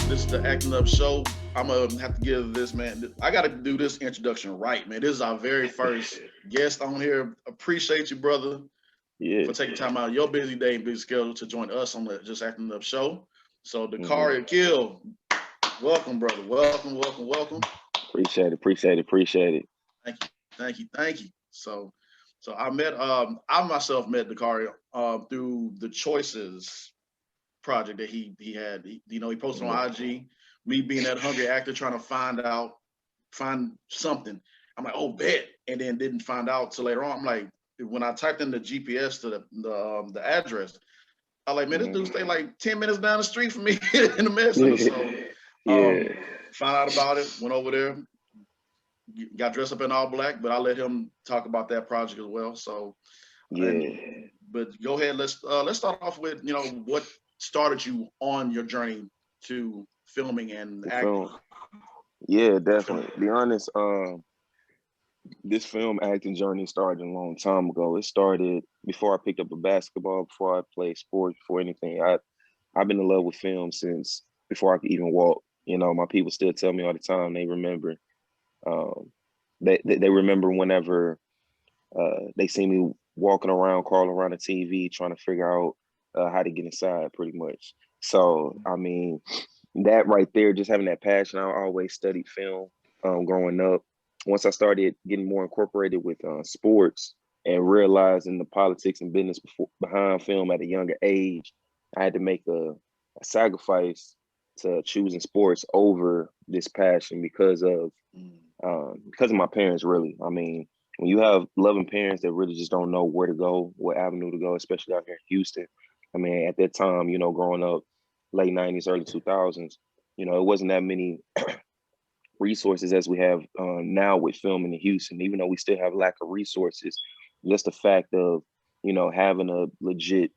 This is the Acting Up Show. I'm gonna have to give this man. I got to do this introduction right, man. This is our very first guest on here. Appreciate you, brother, Yeah. for taking time out of your busy day and busy schedule to join us on the Just Acting Up Show. So, hmm Dakarai Akil, welcome, brother. Welcome, welcome, welcome. Appreciate it. Appreciate it. Appreciate it. Thank you, thank you, thank you. So I myself met Dakarai through the Choices project that he had. He posted on Yeah. IG. Me being that hungry actor trying to find something. I'm like, oh, bet, and then didn't find out till later on. I'm like, when I typed in the GPS to the address, I like, man, this hmm dude stay like 10 minutes down the street from me in the med center. So, yeah. found out about it, went over there, got dressed up in all black, but I let him talk about that project as well. So, Yeah. and but go ahead, let's start off with what started you on your journey to filming and The acting. film. Yeah, Film. definitely. Be honest, this film acting journey started a long time ago. It started before I picked up a basketball, before I played sports, before anything. I've been in love with film since before I could even walk. My people still tell me all the time they remember. Um, they remember whenever they see me walking around, crawling around the TV, trying to figure out how to get inside, pretty much. So, I mean, that right there, just having that passion, I always studied film growing up. Once I started getting more incorporated with sports and realizing the politics and business behind film at a younger age, I had to make a sacrifice to choosing sports over this passion because of my parents, really. I mean, when you have loving parents that really just don't know where to go, what avenue to go, especially out here in Houston. I mean, at that time, growing up, late 90s, early 2000s, it wasn't that many resources as we have now with filming in Houston, even though we still have lack of resources. Just the fact of, having a legit,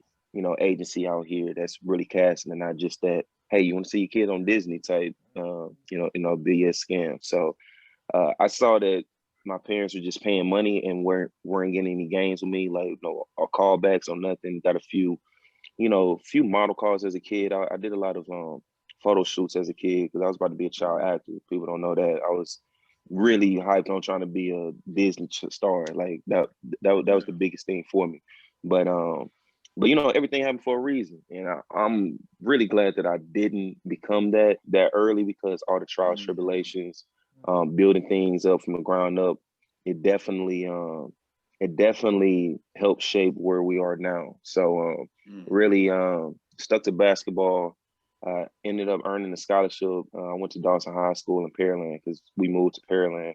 agency out here that's really casting and not just that, hey, you want to see your kid on Disney type, BS scam. So I saw that my parents were just paying money and weren't getting any gains with me, like or callbacks or nothing. Got a few model calls as a kid. I did a lot of photo shoots as a kid because I was about to be a child actor. People don't know that I was really hyped on trying to be a Disney star. Like that was Yeah. the biggest thing for me. But everything happened for a reason, and I'm really glad that I didn't become that early because all the trials, Mm-hmm. tribulations, building things up from the ground up, it definitely helped shape where we are now. So really stuck to basketball. Ended up earning a scholarship. I went to Dawson High School in Pearland because we moved to Pearland.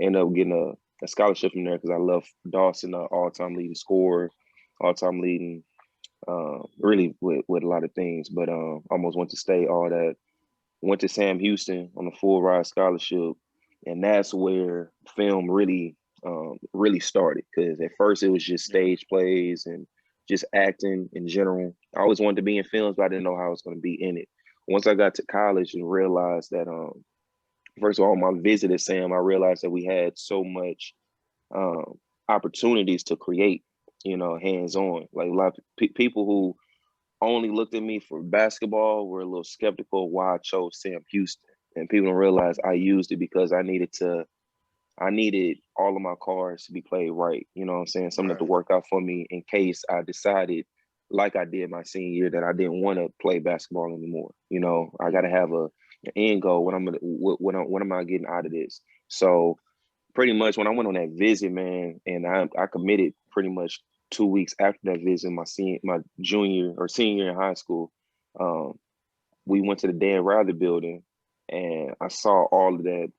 Ended up getting a scholarship from there because I love Dawson, all-time leading scorer, all-time leading, really with a lot of things. But almost went to state, all that. Went to Sam Houston on a full ride scholarship, and that's where film really started. Because at first it was just Yeah. stage plays and just acting in general. I always wanted to be in films, but I didn't know how I was going to be in it. Once I got to college and realized that, first of all, my visit at Sam, I realized that we had so much um, opportunities to create, hands on. Like a lot of people who only looked at me for basketball were a little skeptical why I chose Sam Houston. And people don't realize I used it because I needed all of my cards to be played right. You know what I'm saying? Something to Right. work out for me in case I decided, like I did my senior year, that I didn't want to play basketball anymore. I got to have an end goal. What am I getting out of this? So pretty much when I went on that visit, man, and I committed pretty much 2 weeks after that visit, my junior or senior year in high school. Um, we went to the Dan Rather building, and I saw all of that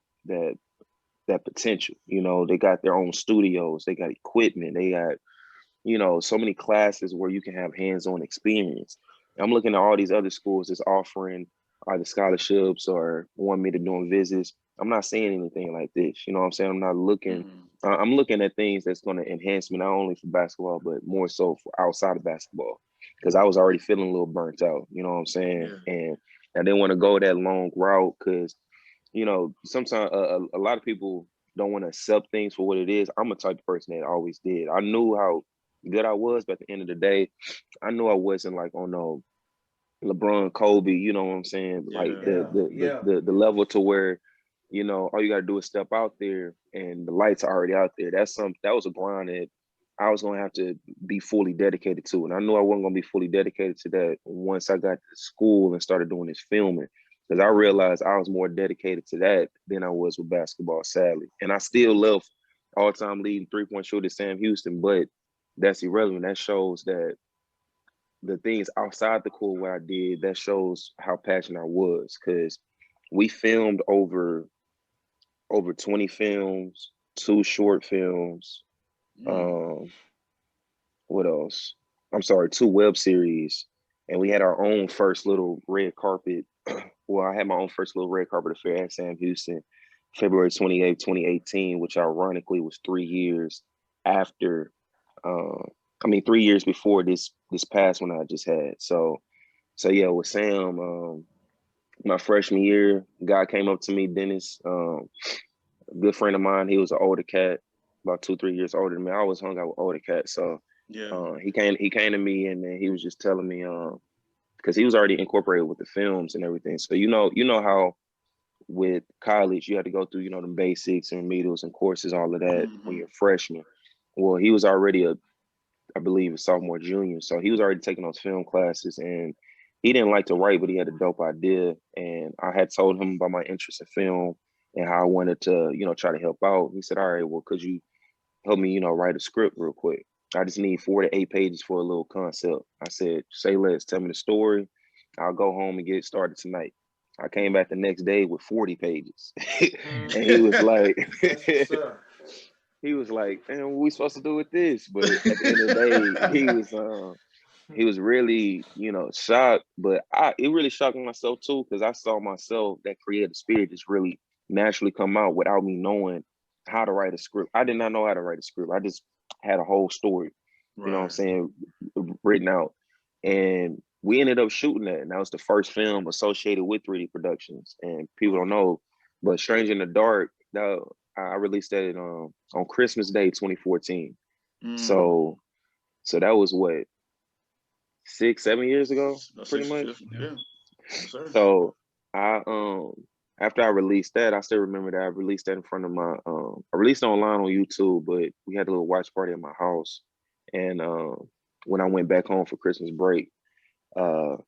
that potential. They got their own studios, they got equipment, they got so many classes where you can have hands-on experience. I'm looking at all these other schools that's offering either scholarships or want me to doing visits. I'm not seeing anything like this. You know what I'm saying? I'm not looking. Mm-hmm. I'm looking at things that's going to enhance me not only for basketball but more so for outside of basketball because I was already feeling a little burnt out. You know what I'm saying? Yeah. And I didn't want to go that long route because sometimes a lot of people don't want to accept things for what it is. I'm a type of person that always did. I knew how good I was, but at the end of the day, I knew I wasn't like on no LeBron, Kobe, you know what I'm saying? Like Yeah. the level to where, you know, all you gotta do is step out there and the lights are already out there. That was a grind that I was gonna have to be fully dedicated to. And I knew I wasn't gonna be fully dedicated to that once I got to school and started doing this filming. Because I realized I was more dedicated to that than I was with basketball, sadly. And I still love all-time leading three-point shooter Sam Houston, but that's irrelevant. That shows that the things outside the court what I did, that shows how passionate I was. Because we filmed over 20 films, 2 short films, what else? I'm sorry, 2 web series, and we had our own first little red carpet. Well, I had my own first little red carpet affair at Sam Houston, February 28th, 2018, which ironically was 3 years after, 3 years before this past one I just had. So yeah, with Sam, my freshman year, guy came up to me, Dennis, a good friend of mine. He was an older cat, about 2-3 years older than me. I always hung out with older cats, so he came to me, and then he was just telling me, because he was already incorporated with the films and everything. So you know how with college you had to go through, you know, the basics and remedials and courses, all of that when you're a freshman. Well, he was already I believe a sophomore, junior, so he was already taking those film classes, and he didn't like to write, but he had a dope idea. And I had told him about my interest in film and how I wanted to, you know, try to help out. He said, all right, well, could you help me, you know, write a script real quick? I just need 4 to 8 pages for a little concept. I said, say less, tell me the story. I'll go home and get it started tonight. I came back the next day with 40 pages. And he was like, he was like, man, what we supposed to do with this? But at the end of the day, he was really, you know, shocked. But it really shocked myself too, because I saw myself, that creative spirit just really naturally come out without me knowing how to write a script. I did not know how to write a script. I just had a whole story, you know what I'm saying, written out. And we ended up shooting that. And that was the first film associated with 3D Productions. And people don't know, but Strange in the Dark, I released that on Christmas Day 2014. So that was what, 6-7 years ago, pretty much. Yeah. So I after I released that, I still remember that I released that in front of my I released it online on YouTube, but we had a little watch party at my house. And when I went back home for Christmas break, and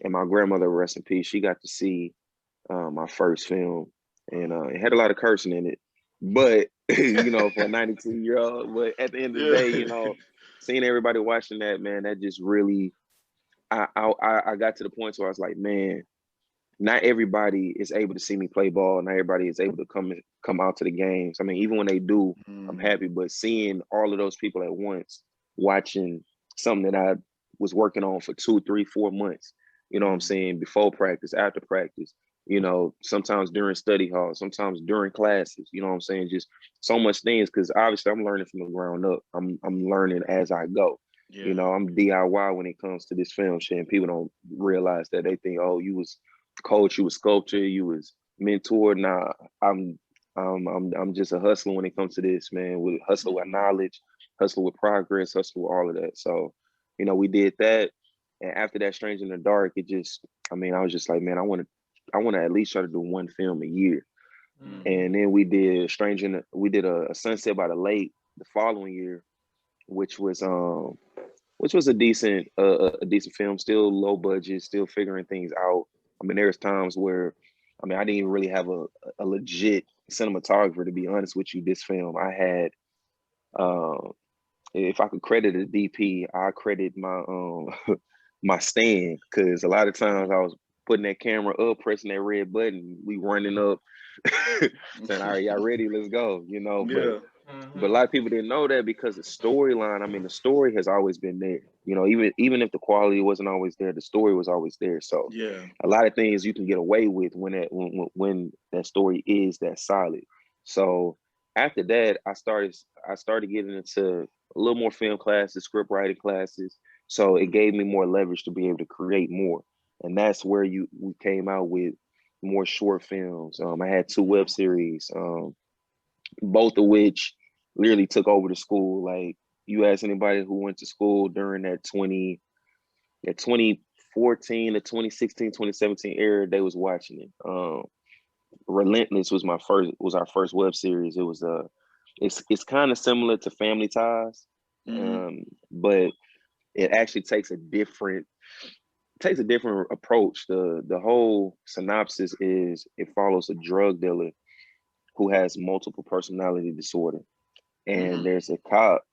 my grandmother, rest in peace, she got to see my first film, and it had a lot of cursing in it, but you know, for a 92-year-old. But at the end of the day, you know, seeing everybody watching that, man, that just really, I got to the point where I was like, man, not everybody is able to see me play ball. Not everybody is able to come out to the games. I mean, even when they do, I'm happy. But seeing all of those people at once, watching something that I was working on for 2, 3, 4 months, you know what I'm saying, before practice, after practice, you know, sometimes during study hall, sometimes during classes, you know what I'm saying, just so much things, because obviously I'm learning from the ground up. I'm learning as I go. You know, I'm DIY when it comes to this film shit, and people don't realize that. They think, oh, you was coach, you was sculptor, you was mentor. Nah, I'm just a hustler when it comes to this, man. With hustle with knowledge, hustle with progress, hustle with all of that. So, you know, we did that, and after that, Strange in the Dark, it just, I mean, I was just like, man, I want to at least try to do 1 film a year. And then we did we did a Sunset by the Lake the following year, which was a decent film, still low budget, still figuring things out. I mean, there's times where, I mean, I didn't even really have a legit cinematographer, to be honest with you. This film, I had, if I could credit a DP, I credit my my stand, because a lot of times I was putting that camera up, pressing that red button, we running up, saying, all right, y'all ready? Let's go, you know. But a lot of people didn't know that, because the storyline, I mean, the story has always been there. You know, even if the quality wasn't always there, the story was always there. So a lot of things you can get away with when that story is that solid. So after that, I started getting into a little more film classes, script writing classes. So it gave me more leverage to be able to create more. And that's where we came out with more short films. I had 2 web series, both of which literally took over the school. Like, you ask anybody who went to school during that 2014 2014 to 2016, 2017 era, they was watching it. Relentless was our first web series. It was it's kind of similar to Family Ties, but it actually takes a different approach. The whole synopsis is it follows a drug dealer who has multiple personality disorder, and there's a cop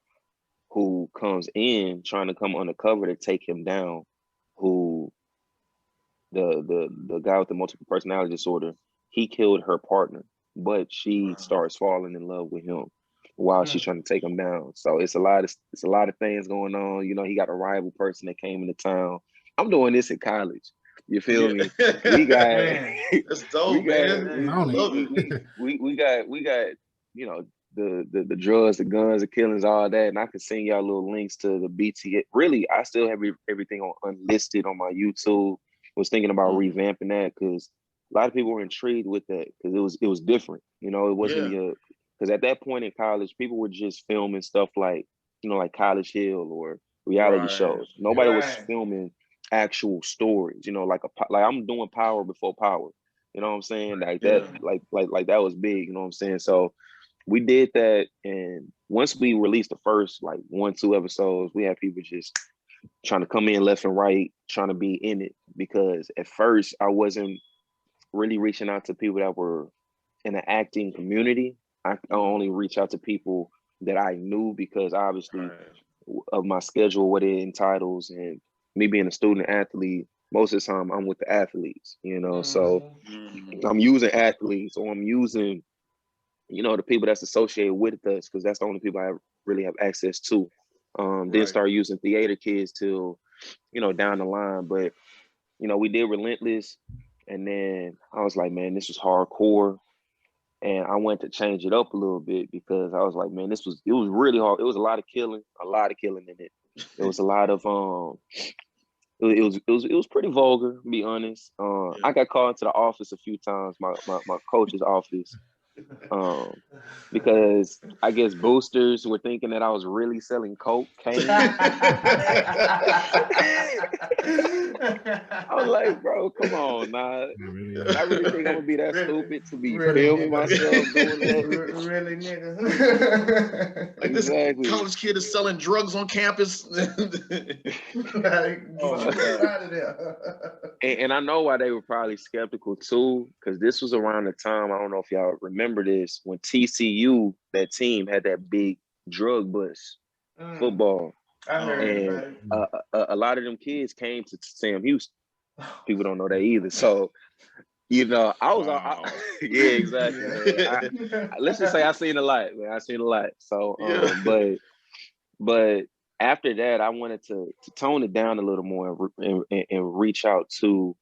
who comes in trying to come undercover to take him down. Who the guy with the multiple personality disorder, he killed her partner, but she starts falling in love with him while she's trying to take him down. So it's a lot of things going on. You know, he got a rival person that came into town. I'm doing this in college. You feel me? We got that's dope, we got you know the drugs, the guns, the killings, all that, and I can send y'all little links to the BT. Really, I still have everything on unlisted on my YouTube. Was thinking about revamping that because a lot of people were intrigued with that because it was different. You know, it wasn't because at that point in college, people were just filming stuff like, you know, like College Hill or reality shows. Nobody was filming actual stories. You know, like I'm doing Power before Power. You know what I'm saying? Like that, like that was big. You know what I'm saying? So we did that, and once we released the first like 1-2 episodes, we had people just trying to come in left and right, trying to be in it. Because at first I wasn't really reaching out to people that were in the acting community. I only reach out to people that I knew because obviously of my schedule, what it entitles, and me being a student athlete, most of the time I'm with the athletes, you know. So I'm using athletes, or I'm using, you know, the people that's associated with us, because that's the only people I really have access to. Didn't start using theater kids till, you know, down the line. But, you know, we did Relentless, and then I was like, man, this was hardcore. And I wanted to change it up a little bit because I was like, man, it was really hard. It was a lot of killing in it. There was a lot of it was pretty vulgar, to be honest. I got called into the office a few times, my coach's office. Because I guess boosters were thinking that I was really selling cocaine. I was like, bro, come on, nah. I really think I'm gonna be that stupid to be filming myself doing that. Really, nigga. Like exactly. This college kid is selling drugs on campus. And I know why they were probably skeptical too, because this was around the time, I don't know if y'all remember this, when TCU, that team, had that big drug bust football. I heard and a lot of them kids came to Sam Houston. People don't know that either. So, you know, I was yeah, exactly. Let's just say I seen a lot, man. I seen a lot. So, but after that, I wanted to tone it down a little more and reach out to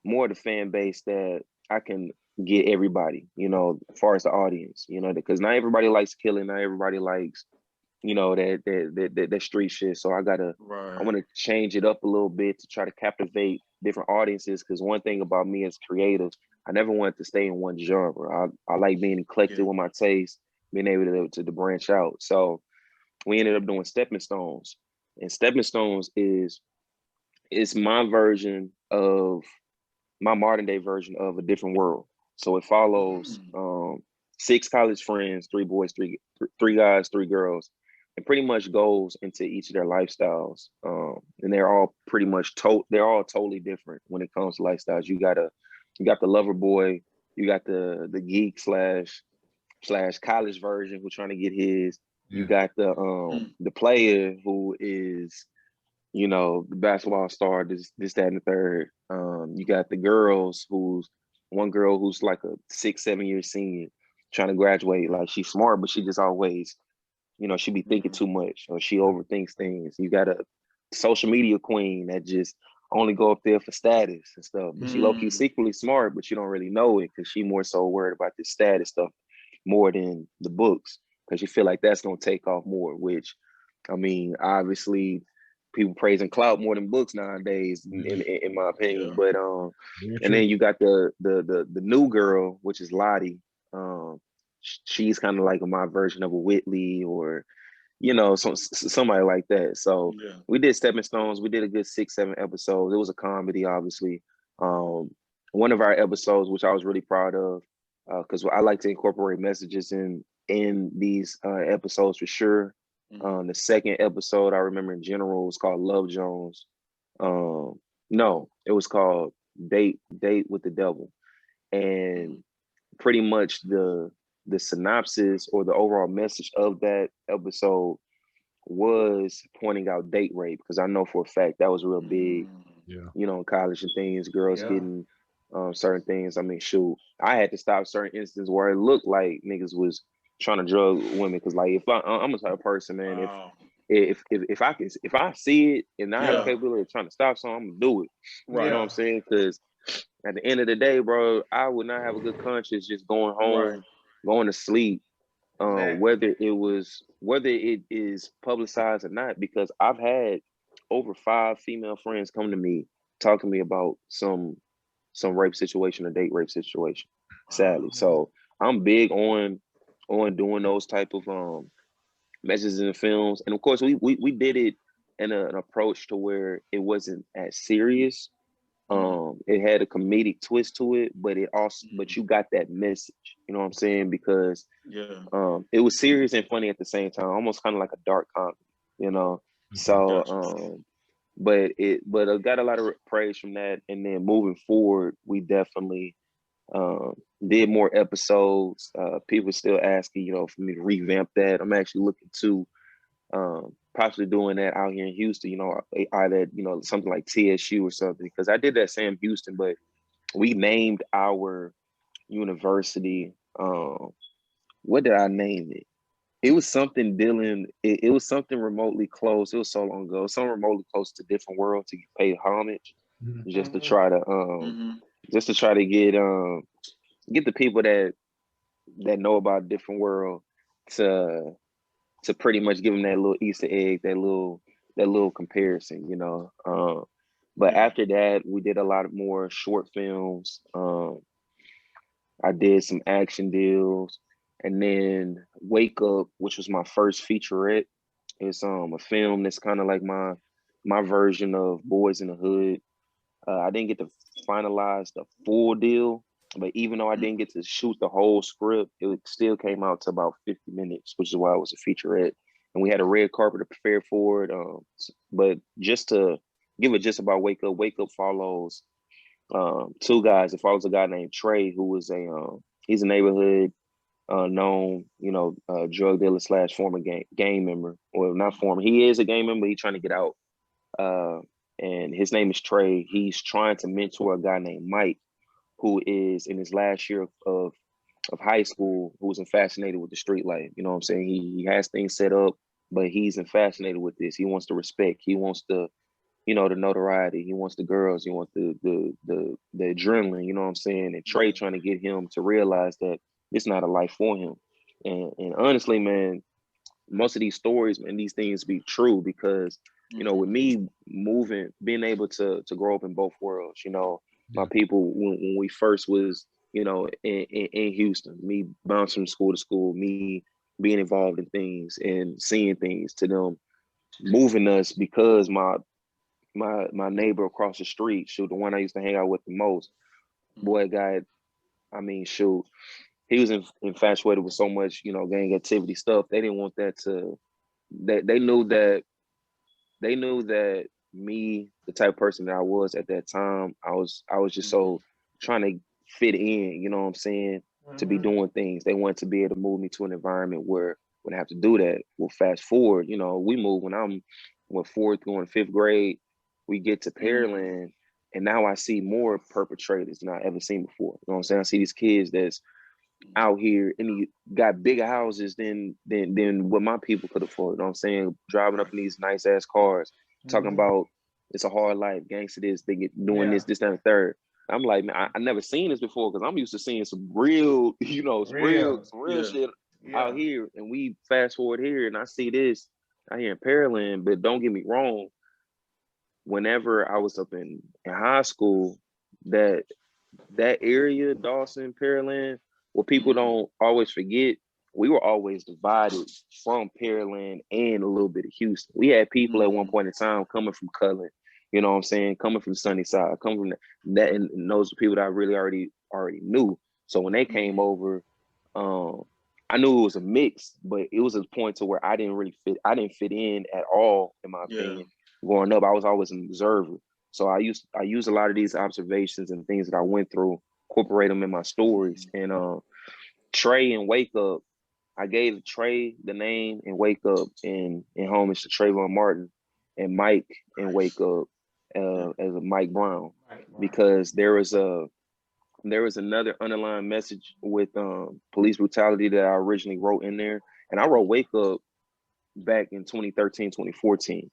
more of the fan base that I can get everybody, you know, as far as the audience, you know, because not everybody likes killing, not everybody likes, you know, that street shit. So I want to change it up a little bit to try to captivate different audiences. Because one thing about me as creative, I never wanted to stay in one genre. I like being eclectic with my taste, being able to branch out. So we ended up doing Stepping Stones, and Stepping Stones is my version of my modern day version of A Different World. So it follows 6 college friends, 3 boys, three guys, 3 girls, and pretty much goes into each of their lifestyles. And they're all pretty much they're all totally different when it comes to lifestyles. You got the lover boy, you got the geek slash college version who's trying to get his. You got the player who is, you know, the basketball star, this, that, and the third. You got the girls one girl who's like a 6-7 year senior trying to graduate. Like, she's smart, but she just always, you know, she be thinking too much, or she overthinks things. You got a social media queen that just only go up there for status and stuff. But she low-key secretly smart, but you don't really know it because she more so worried about this status stuff more than the books, because you feel like that's gonna take off more, which, I mean, obviously people praising clout more than books nowadays, in my opinion. But and then you got the new girl, which is Lottie. She's kind of like my version of a Whitley, or, somebody like that. So Yeah. we did Stepping Stones. We did a good 6-7 episodes. It was a comedy, obviously. One of our episodes, which I was really proud of, because I like to incorporate messages in these episodes for sure. The second episode I remember in general was called Love Jones. No, it was called Date with the Devil, and pretty much the synopsis or the overall message of that episode was pointing out date rape, because I know for a fact that was real big, in college and things, girls getting certain things. I mean, shoot, I had to stop certain instances where it looked like niggas was trying to drug women, because like if I'm a type of person, man, Wow. if I see it and I have the Yeah. capability of trying to stop something, I'm gonna do it. Right. You know what I'm saying? Because at the end of the day, bro, I would not have a good conscience just going home, Right. going to sleep, Exactly. whether it is publicized or not, because I've had over 5 female friends come to me talking to me about some rape situation or date rape situation, sadly. So I'm big on doing those type of messages in the films, and of course we did it in an approach to where it wasn't as serious. It had a comedic twist to it, but but you got that message, you know what I'm saying? Because it was serious and funny at the same time, almost kind of like a dark comedy, you know. So but I got a lot of praise from that, and then moving forward, we definitely did more episodes. People still asking, for me to revamp that. I'm actually looking to possibly doing that out here in Houston, either, something like TSU or something, because I did that Sam Houston, but we named our university, what did I name it? It was something dealing, it was something remotely close. It was so long ago, something remotely close to Different World, to pay homage, just to try to get the people that know about Different World to pretty much give them that little Easter egg, that little comparison, But after that, we did a lot of more short films. I did some action deals, and then Wake Up, which was my first featurette. It's a film that's kind of like my version of Boys in the Hood. I didn't get to finalize the full deal, but even though I didn't get to shoot the whole script, it still came out to about 50 minutes, which is why it was a featurette. And we had a red carpet to prepare for it. But just to give it just about Wake Up follows 2 guys. It follows a guy named Trey, who was he's a neighborhood known, drug dealer / former gang member. Well, not former. He is a gang member. He's trying to get out. And his name is Trey. He's trying to mentor a guy named Mike, who is in his last year of high school, who's fascinated with the street life. You know what I'm saying? He has things set up, but he's fascinated with this. He wants the respect. He wants the notoriety. He wants the girls. He wants the adrenaline. You know what I'm saying? And Trey trying to get him to realize that it's not a life for him. And honestly, man, most of these stories and these things be true, because with me moving, being able to grow up in both worlds, my people, when we first was, in Houston, me bouncing from school to school, me being involved in things and seeing things, to them moving us, because my neighbor across the street, shoot, the one I used to hang out with the most, boy, shoot, he was infatuated with so much, gang activity stuff. They didn't want that to, they knew that me, the type of person that I was at that time, I was just so trying to fit in, you know what I'm saying, to be doing things. They wanted to be able to move me to an environment where when I have to do that. Well, fast forward, we moved when I'm 4th going to 5th grade. We get to Pearland, and now I see more perpetrators than I ever seen before. You know what I'm saying? I see these kids that's out here, and he got bigger houses than what my people could afford. You know what I'm saying? Driving up in these nice ass cars, talking about it's a hard life, gangster this, they get doing this, that, and the third. I'm like, man, I never seen this before, because I'm used to seeing some real, some real shit out here. And we fast forward here, and I see this out here in Pearland. But don't get me wrong, whenever I was up in high school, that area, Dawson, Pearland, what people don't always forget we were always divided from Pearland and a little bit of Houston. We had people at one point in time coming from Cullen, you know what I'm saying, coming from Sunnyside, coming from that, and those are people that I really already knew. So when they came over, I knew it was a mix, but it was a point to where I didn't really fit. I didn't fit in at all, in my opinion. Growing up, I was always an observer. So I used a lot of these observations and things that I went through, incorporate them in my stories. And Trey and Wake Up, I gave Trey the name and Wake Up in homage to Trayvon Martin, and Mike and Wake Up as a Mike Brown, because there was another underlying message with police brutality that I originally wrote in there. And I wrote Wake Up back in 2013, 2014,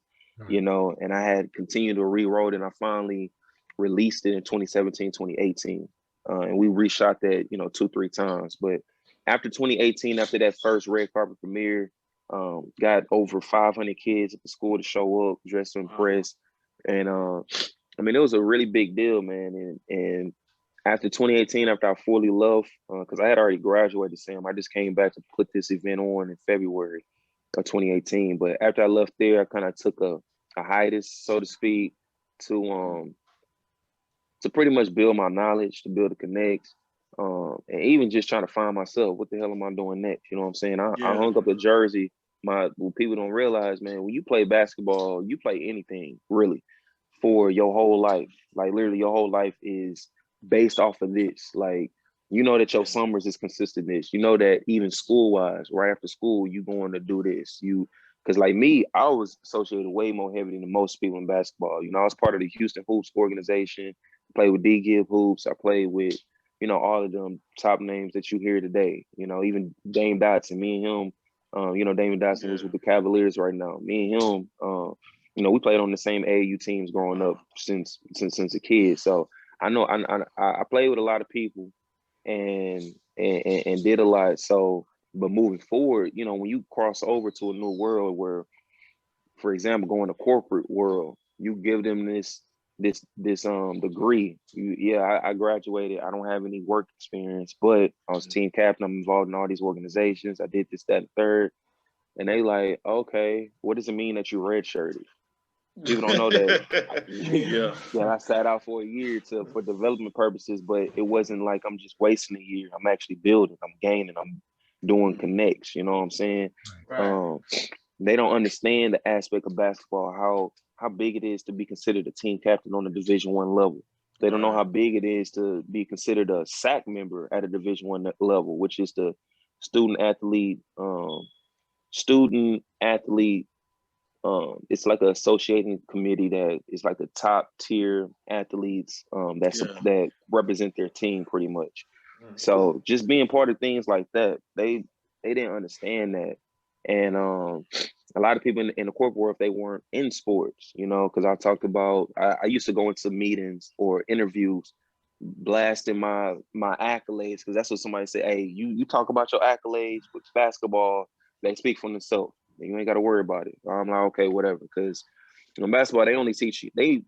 you know, and I had continued to rewrote it, and I finally released it in 2017, 2018. And we reshot that, you know, 2-3 times. But after 2018, after that first red carpet premiere, got over 500 kids at the school to show up, dressed to impress. And I mean, it was a really big deal, man. And after 2018, after I fully left, because I had already graduated, Sam, I just came back to put this event on in February of 2018. But after I left there, I kind of took a hiatus, so to speak, to pretty much build my knowledge, to build the connects, and even just trying to find myself. What the hell am I doing next? You know what I'm saying? I hung up a jersey. What people don't realize, man, when you play basketball, you play anything really for your whole life. Like literally, your whole life is based off of this. Like, you know that your summers is consistent this. You know that even school-wise, right after school, you going to do this. Because like me, I was associated way more heavily than most people in basketball. You know, I was part of the Houston Hoops organization, played with D. Gibb Hoops. I played with, you know, all of them top names that you hear today. You know, even Dame Dotson, me and him, you know, Damon Dotson was with the Cavaliers right now. Me and him, you know, we played on the same AAU teams growing up since a kid. So I know I played with a lot of people and did a lot. So, but moving forward, you know, when you cross over to a new world where, for example, going to corporate world, you give them this degree. I graduated. I don't have any work experience, but I was team captain. I'm involved in all these organizations. I did this, that, and third. And they like, okay, what does it mean that you redshirted? People don't know that. I sat out for a year for development purposes, but it wasn't like I'm just wasting a year. I'm actually building. I'm gaining. I'm doing connects. You know what I'm saying? Right. They don't understand the aspect of basketball, how big it is to be considered a team captain on a Division I level. They don't know how big it is to be considered a SAC member at a Division I level, which is the student athlete. It's like an associating committee that is like the top tier athletes that represent their team pretty much. So just being part of things like that, they didn't understand that. And a lot of people in the corporate world, if they weren't in sports, you know, because I talked about, I used to go into meetings or interviews blasting my accolades, because that's what somebody said. Hey, you talk about your accolades with basketball, they speak for themselves. You ain't got to worry about it. I'm like, okay, whatever. Because in basketball, they only teach you. They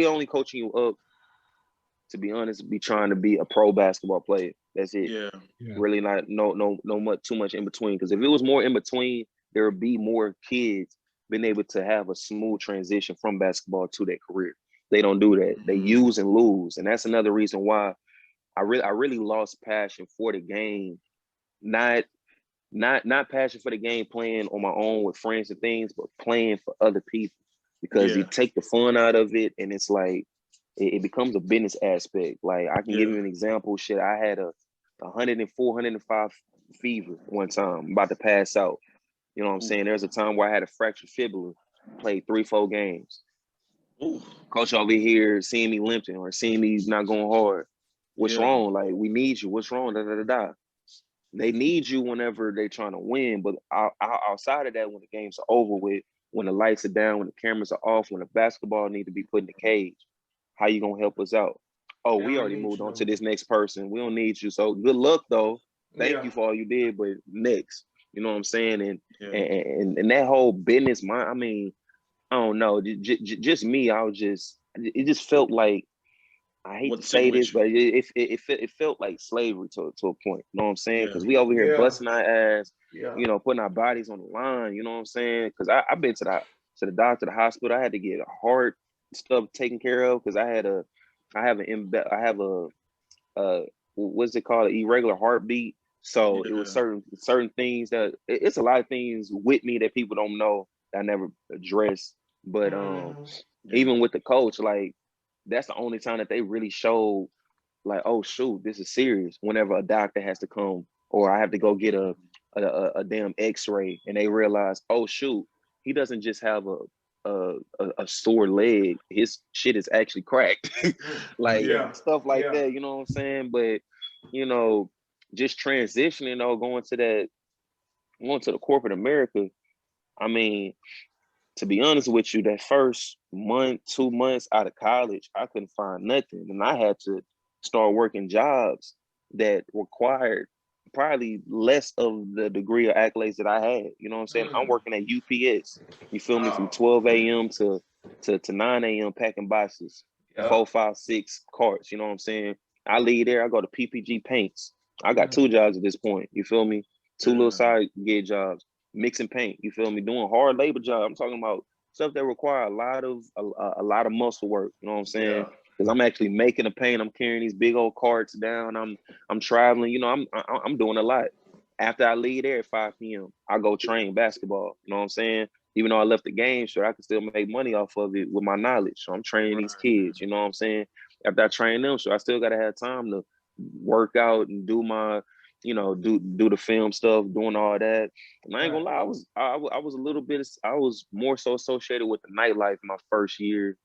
only coaching you up, to be honest, be trying to be a pro basketball player. That's it. Yeah. Really not too much in between. Because if it was more in between, there would be more kids being able to have a smooth transition from basketball to their career. They don't do that. They use and lose, and that's another reason why I really lost passion for the game. Not passion for the game playing on my own with friends and things, but playing for other people, because you take the fun out of it, and it's like it becomes a business aspect. Like, I can give you an example. Shit, I had a 104, 105 fever one time. I'm about to pass out. You know what I'm saying? There's a time where I had a fractured fibula, played 3-4 games. Ooh. Coach over here seeing me limping or seeing me not going hard. What's wrong? Like, we need you. What's wrong? Da, da, da, da. They need you whenever they're trying to win. But outside of that, when the games are over with, when the lights are down, when the cameras are off, when the basketball need to be put in the cage, how you going to help us out? Oh, we already moved on to this next person. We don't need you. So good luck, though. Thank you for all you did, but next. You know what I'm saying? And that whole business mind, I mean, I don't know. Just me, it just felt like I hate What to say this, situation? but it felt like slavery to a point. You know what I'm saying? Yeah. Because we over here Yeah. busting our ass, Yeah. you know, putting our bodies on the line. You know what I'm saying? Because I've been to the doctor, the hospital. I had to get heart stuff taken care of because I have a what's it called, an irregular heartbeat. So it was Yeah. certain things that it's a lot of things with me that people don't know that I never addressed. But Yeah. even with the coach, like that's the only time that they really showed like, oh shoot, this is serious. Whenever a doctor has to come, or I have to go get a damn X-ray, and they realize, oh shoot, he doesn't just have a sore leg. His shit is actually cracked, like Yeah. stuff like Yeah. that. You know what I'm saying? But you know, just transitioning or going to the corporate America. I mean, to be honest with you, that first month, 2 months out of college, I couldn't find nothing. And I had to start working jobs that required probably less of the degree of accolades that I had. You know what I'm saying? I'm working at UPS. You feel me? From Oh. 12 a.m. to 9 a.m. packing boxes, Yeah. 4, 5, 6 carts. You know what I'm saying? I leave there, I go to PPG Paints. I got 2 jobs at this point. You feel me? 2 little side gig jobs, mixing paint. You feel me? Doing hard labor jobs. I'm talking about stuff that require a lot of muscle work. You know what I'm saying? Yeah. Because I'm actually making the paint. I'm carrying these big old carts down. I'm traveling. You know, I'm doing a lot. After I leave there at 5 p.m., I go train basketball. You know what I'm saying? Even though I left the game, sure, I can still make money off of it with my knowledge. So I'm training these kids. You know what I'm saying? After I train them, so I still gotta have time to work out and do my, you know, do the film stuff, doing all that. And I ain't gonna lie, I was a little bit, I was more so associated with the nightlife my first year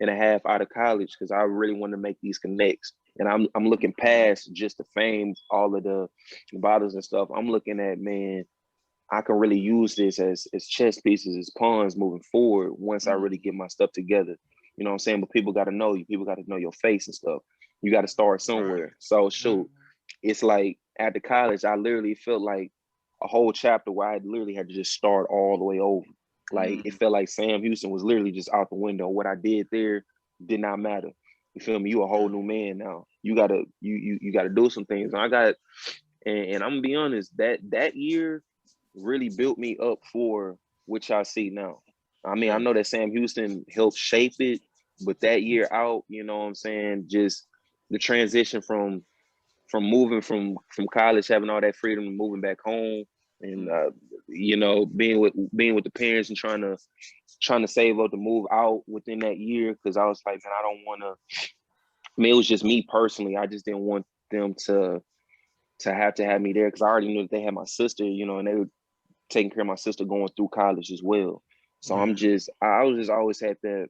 and a half out of college because I really wanted to make these connects. And I'm looking past just the fame, all of the bottles and stuff. I'm looking at, man, I can really use this as chess pieces, as pawns moving forward once I really get my stuff together. You know what I'm saying? But people got to know you. People got to know your face and stuff. You got to start somewhere. So shoot, it's like after college, I literally felt like a whole chapter where I literally had to just start all the way over. Like it felt like Sam Houston was literally just out the window. What I did there did not matter. You feel me? You a whole new man now. You gotta you gotta do some things. And I got and I'm gonna be honest, that year really built me up for what y'all see now. I mean, I know that Sam Houston helped shape it, but that year out, you know what I'm saying, just the transition from moving from college, having all that freedom, and moving back home, and you know, being with the parents and trying to save up to move out within that year, because I was like, man, I don't want to. I mean, it was just me personally. I just didn't want them to have me there because I already knew that they had my sister, you know, and they were taking care of my sister going through college as well. So I was just always had that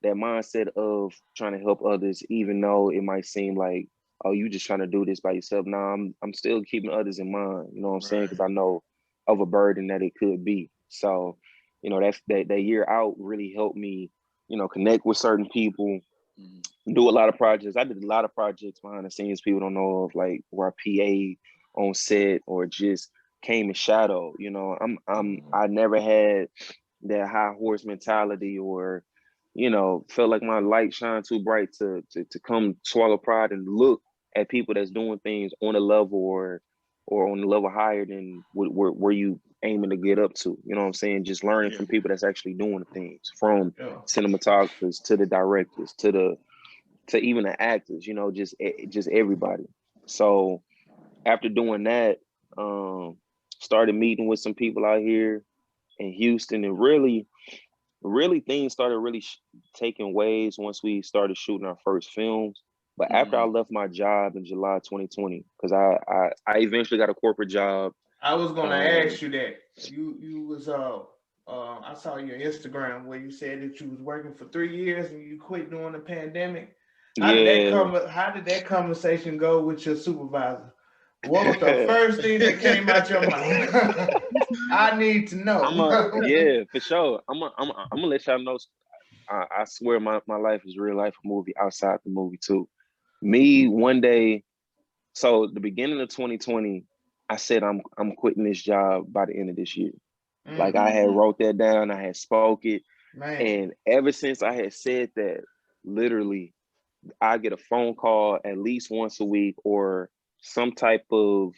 mindset of trying to help others, even though it might seem like, oh, you just trying to do this by yourself. Now I'm still keeping others in mind, you know what I'm saying? Because I know of a burden that it could be. So, you know, that year out really helped me, you know, connect with certain people, do a lot of projects. I did a lot of projects behind the scenes people don't know of, like where I PA on set or just came in shadow. You know, I never had that high horse mentality or, you know, felt like my light shined too bright to come swallow pride and look at people that's doing things on a level or on a level higher than where you aiming to get up to. You know what I'm saying? Just learning from people that's actually doing the things, from cinematographers to the directors to even the actors, you know, just everybody. So after doing that, started meeting with some people out here in Houston, and really things started really taking waves once we started shooting our first films. But after I left my job in July 2020, because I eventually got a corporate job. I was gonna ask you that. You was I saw your Instagram where you said that you was working for 3 years and you quit during the pandemic. How did that conversation go with your supervisor? What was the first thing that came out your mouth? I need to know. Yeah, for sure. I'm gonna let y'all know. I swear my life is real life a movie outside the movie too. Me one day, so the beginning of 2020, I said I'm quitting this job by the end of this year. Like I had wrote that down, I had spoke it. Man. And ever since I had said that, literally I get a phone call at least once a week or some type of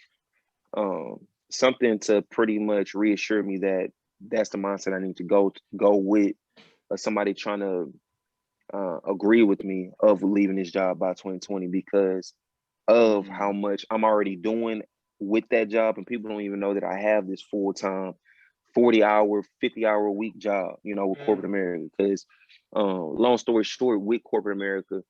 something to pretty much reassure me that that's the mindset I need to go with, somebody trying to agree with me of leaving this job by 2020 because of how much I'm already doing with that job, and people don't even know that I have this full-time 40-hour, 50-hour a week job, with corporate America. Because long story short, with corporate America,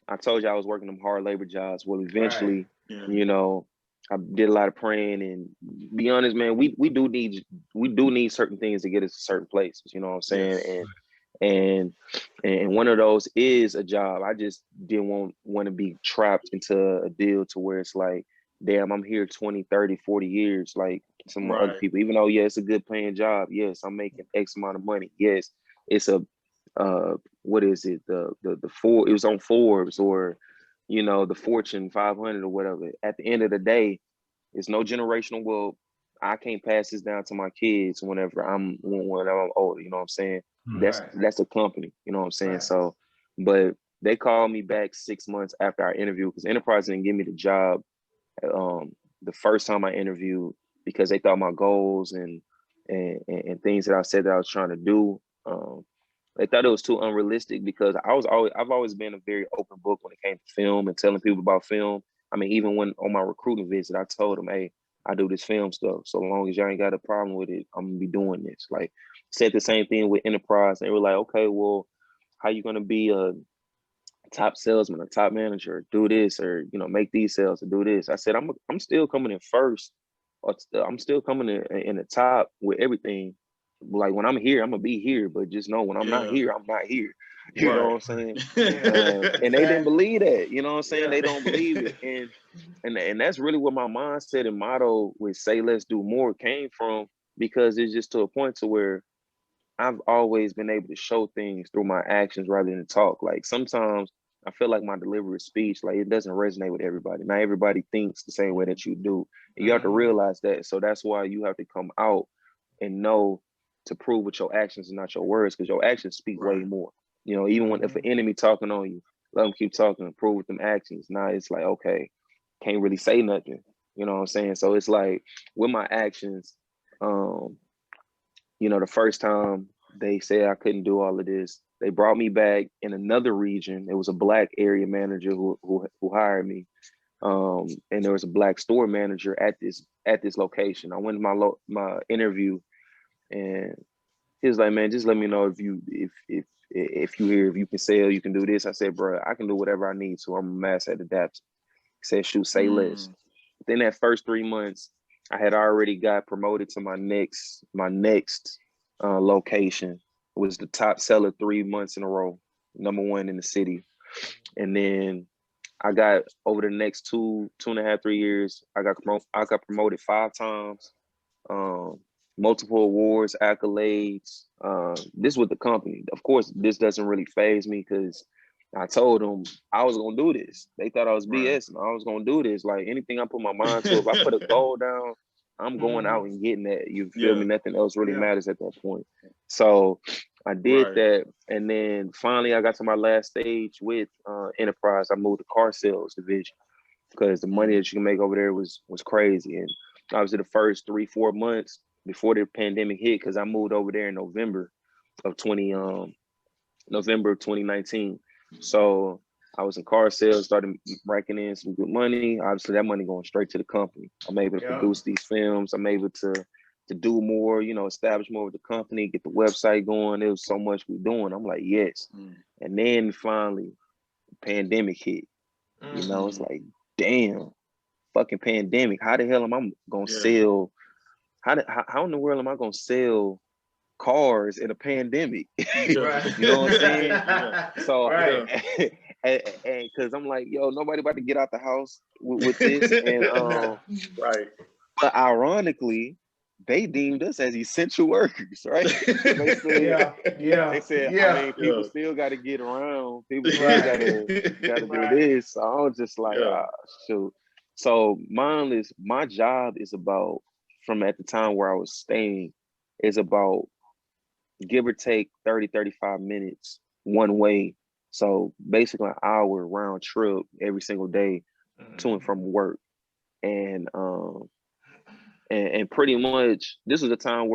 I told you I was working them hard labor jobs. Well, eventually, I did a lot of praying, and be honest, man, we do need certain things to get us to certain places. You know what I'm saying? Yes. And one of those is a job. I just didn't want to be trapped into a deal to where it's like, damn, I'm here 20, 30, 40 years like some other people. Even though, yeah, it's a good paying job. Yes, I'm making X amount of money. Yes, it's a what is it? The it was on Forbes or the Fortune 500 or whatever. At the end of the day, it's no generational wealth. I can't pass this down to my kids whenever I'm older. You know what I'm saying? That's a company. You know what I'm saying? So, but they called me back 6 months after our interview because Enterprise didn't give me the job the first time I interviewed because they thought my goals and things that I said that I was trying to do. They thought it was too unrealistic because I've always been a very open book when it came to film and telling people about film. I mean, even when on my recruiting visit, I told them, hey, I do this film stuff. So long as y'all ain't got a problem with it, I'm gonna be doing this. Like, said the same thing with Enterprise. They were like, okay, well, how you gonna be a top salesman, a top manager, do this, or make these sales, or do this? I said, I'm still coming in first, or I'm still coming in the top with everything. Like when I'm here, I'm gonna be here, but just know when I'm not here, I'm not here. You know what I'm saying? And they didn't believe that. You know what I'm saying? They don't believe it, and that's really where my mindset and motto with "Say Less, Do More" came from, because it's just to a point to where I've always been able to show things through my actions rather than talk. Like sometimes I feel like my delivery of speech, like it doesn't resonate with everybody. Not everybody thinks the same way that you do. And you have to realize that. So that's why you have to come out and know to prove with your actions and not your words, because your actions speak way more. Even if an enemy talking on you, let them keep talking and prove with them actions. Now it's like, okay, can't really say nothing. You know what I'm saying? So it's like with my actions, the first time they said I couldn't do all of this, they brought me back in another region. It was a Black area manager who hired me, and there was a Black store manager at this location. I went to my interview, and he was like, "Man, just let me know if you can sell, you can do this." I said, "Bro, I can do whatever I need to. I'm a mass at adapting." He said, "Shoot, say less." Within that first 3 months, I had already got promoted to my next location. It was the top seller 3 months in a row, #1 in the city. And then I got, over the next 2.5, 3 years, I got promoted 5 times, multiple awards, accolades. This with the company. Of course, this doesn't really faze me because I told them I was gonna do this. They thought I was BS, and I was gonna do this. Like anything I put my mind to, if I put a goal down, I'm going out and getting that. You feel me? Nothing else really matters at that point. So I did that, and then finally I got to my last stage with Enterprise. I moved to car sales division because the money that you can make over there was crazy. And obviously the first 3-4 months before the pandemic hit, because I moved over there in November of 2019. So I was in car sales, started racking in some good money. Obviously, that money going straight to the company. I'm able to produce these films. I'm able to do more, establish more with the company, get the website going. There was so much we're doing. I'm like, yes. And then finally, the pandemic hit. It's like, damn, fucking pandemic. How the hell am I going to sell? How in the world am I going to sell cars in a pandemic? You know what I'm saying? So, and because I'm like, yo, nobody about to get out the house with this. And but ironically, they deemed us as essential workers, right? They said, I mean, people still got to get around. People still got to do this. So I was just like, shoot. So my job is about, from at the time where I was staying, is about give or take 30, 35 minutes one way So basically an hour round trip every single day to and from work. And pretty much this is a time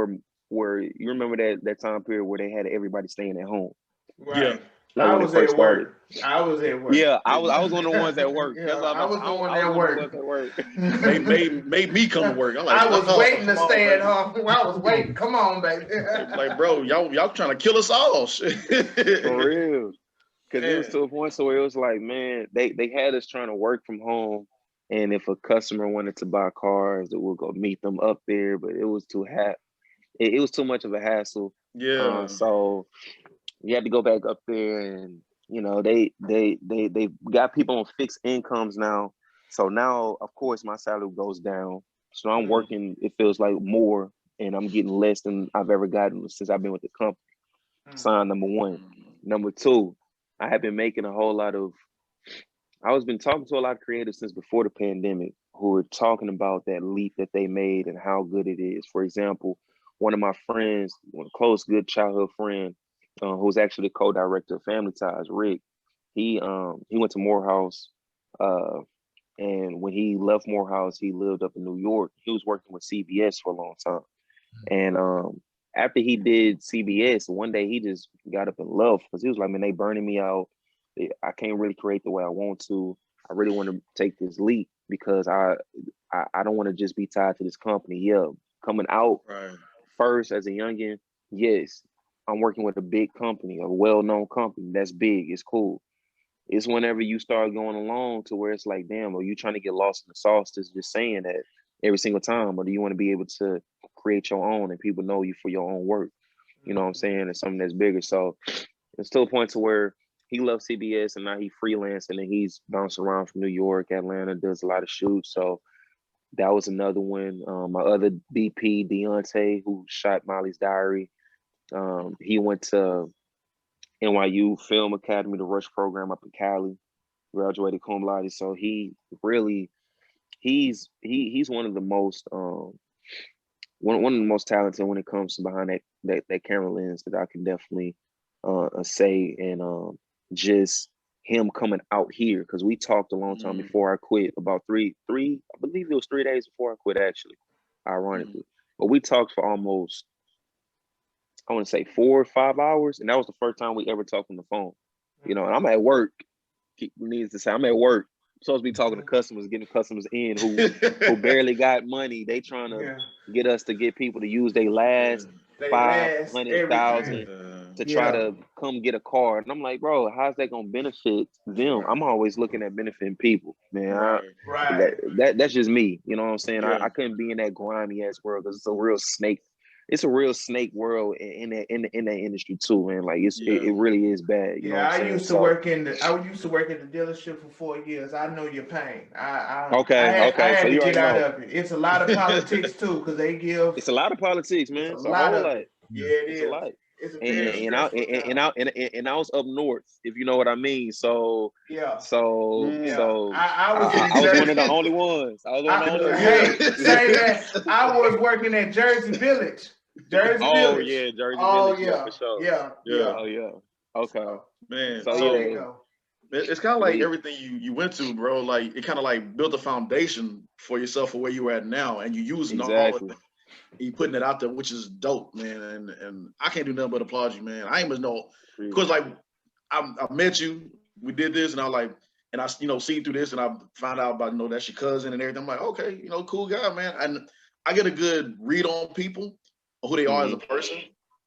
where you remember that time period where they had everybody staying at home. Right. Yeah. Like I was at work. I was at work. Yeah, I was one of the ones at work. Yeah, I was the one at work. Made me come to work. I'm like, I was waiting to stay at home. I was waiting. Come on, baby. Like, bro, y'all trying to kill us all. For real. Because it was to a point so where it was like, man, they had us trying to work from home. And if a customer wanted to buy cars, that we'll go meet them up there. But it was it was too much of a hassle. Yeah. So you had to go back up there, and you know they got people on fixed incomes now. So now, of course, my salary goes down. So I'm working. It feels like more, and I'm getting less than I've ever gotten since I've been with the company. Sign number one. Number two, I have been making a whole lot of. I was been talking to a lot of creators since before the pandemic who were talking about that leap that they made and how good it is. For example, one of my friends, one close, good childhood friend, who's actually the co-director of Family Ties, Rick. He went to Morehouse, and when he left Morehouse, he lived up in New York. He was working with CBS for a long time, and after he did CBS, one day he just got up in love because he was like, "Man, they burning me out. I can't really create the way I want to. I really want to take this leap because I don't want to just be tied to this company." Yeah, coming out first as a youngin, yes, I'm working with a big company, a well-known company. That's big. It's cool. It's whenever you start going along to where it's like, damn, are you trying to get lost in the sauce that's just saying that every single time? Or do you want to be able to create your own and people know you for your own work? You know what I'm saying? It's something that's bigger. So it's to a point to where he left CBS and now he freelancing and he's bouncing around from New York, Atlanta, does a lot of shoots. So that was another one. My other BP, Deontay, who shot Molly's Diary, he went to NYU Film Academy, the Rush program up in Cali, graduated cum laude. So he's one of the most one of the most talented when it comes to behind that camera lens that I can definitely say, and just him coming out here because we talked a long time before I quit, about three I believe it was 3 days before I quit, actually, ironically. But we talked for almost, I want to say 4 or 5 hours, and that was the first time we ever talked on the phone. You know, and I'm at work. Needs to say I'm at work. I'm supposed to be talking to customers, getting customers in who barely got money. They trying to get us to get people to use their last 500,000 to try to come get a car. And I'm like, bro, how's that gonna benefit them? I'm always looking at benefiting people, man. That's just me. You know what I'm saying? I couldn't be in that grimy ass world because it's a real snake. It's a real snake world in that industry too, man. Like it really is bad. You know what I'm saying? I used to work at the dealership for 4 years. I know your pain. I had so to get out of it. It's a lot of politics too, because they give. It's a lot of politics, man. It's a lot whole of lot. it. Yeah, it is. It's a lot. It's a very and I was up north, if you know what I mean. So I was one of the only ones. Say that I was working at Jersey Village. Jersey Village, for sure. Yeah. Oh yeah. Okay. Man. So it's kind of like everything you went to, bro. Like it kind of like built a foundation for yourself for where you are at now, and you using all of it. You putting it out there, which is dope, man. And I can't do nothing but applaud you, man. I ain't even know because like I met you, we did this, and I was like, and I see through this, and I found out about that's your cousin and everything. I'm like, okay, cool guy, man. And I get a good read on people, who they are as a person,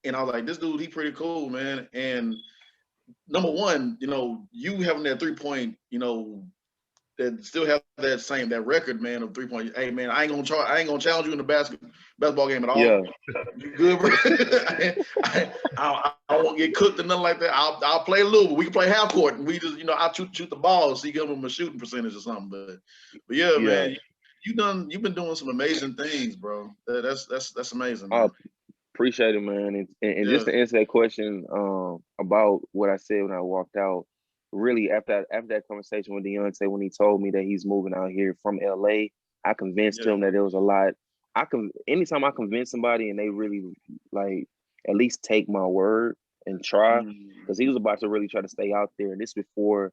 and I was like, this dude, he pretty cool, man. And number one, you having that 3-point, that still have that record, man, of 3-point. Hey, man, I ain't gonna challenge you in the basketball game at all. Yeah, you good, bro? I won't get cooked or nothing like that. I'll play a little, but we can play half court, and we just, I'll shoot the ball, so you give them a shooting percentage or something. But yeah, man, you've been doing some amazing things, bro. That's amazing. Man. Appreciate it, man. And just to answer that question about what I said when I walked out. Really, after that conversation with Deontay, when he told me that he's moving out here from LA, I convinced him that there was a lot. Anytime I convince somebody and they really like at least take my word and try, because he was about to really try to stay out there. And this before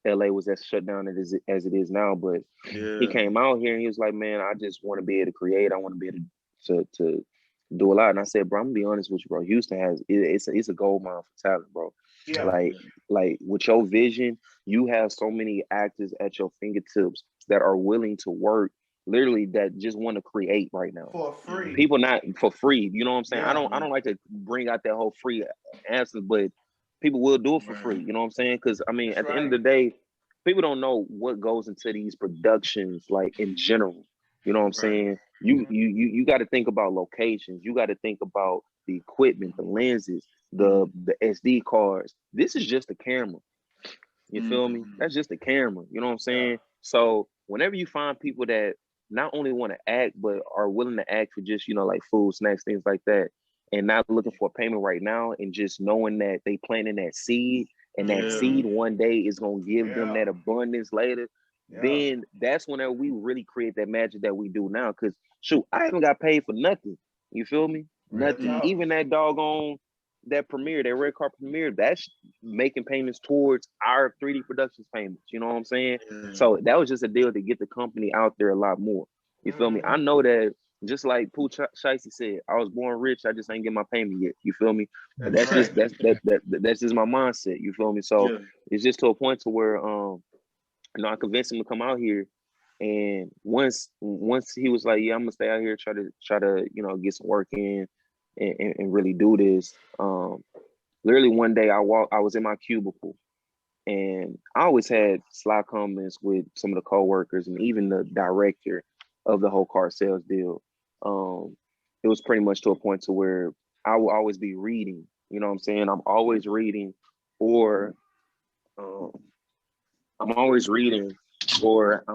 LA was as shut down as it is now. But he came out here and he was like, man, I just want to be able to create. I want to be able to do a lot. And I said, bro, I'm gonna be honest with you, bro. Houston it's a gold mine for talent, bro. Yeah. Like with your vision, you have so many actors at your fingertips that are willing to work, literally, that just want to create right now for free. People not for free. You know what I'm saying? I don't like to bring out that whole free answer, but people will do it for free. You know what I'm saying? Because I mean, at the end of the day, people don't know what goes into these productions, like in general. You know what I'm saying? You got to think about locations. You got to think about the equipment, the lenses, the SD cards. This is just a camera. You feel me? That's just a camera. You know what I'm saying? So whenever you find people that not only want to act, but are willing to act for just, like food, snacks, things like that, and not looking for a payment right now, and just knowing that they planting that seed, and that seed one day is gonna give them that abundance later, then that's whenever we really create that magic that we do now. Cause shoot, I haven't got paid for nothing. You feel me? Nothing. Even that doggone that premiere, that red carpet premiere, that's making payments towards our 3D Productions payments. You know what I'm saying? So that was just a deal to get the company out there a lot more. You feel me? I know that, just like Pooh Shiesty said, I was born rich, I just ain't get my payment yet. You feel me? That's just my mindset. You feel me? So it's just to a point to where I convinced him to come out here. And once he was like, yeah, I'm gonna stay out here, try to get some work in and really do this. Literally one day I was in my cubicle, and I always had sly comments with some of the coworkers and even the director of the whole car sales deal. It was pretty much to a point to where I will always be reading. You know what I'm saying? I'm always reading, or I'm always reading, or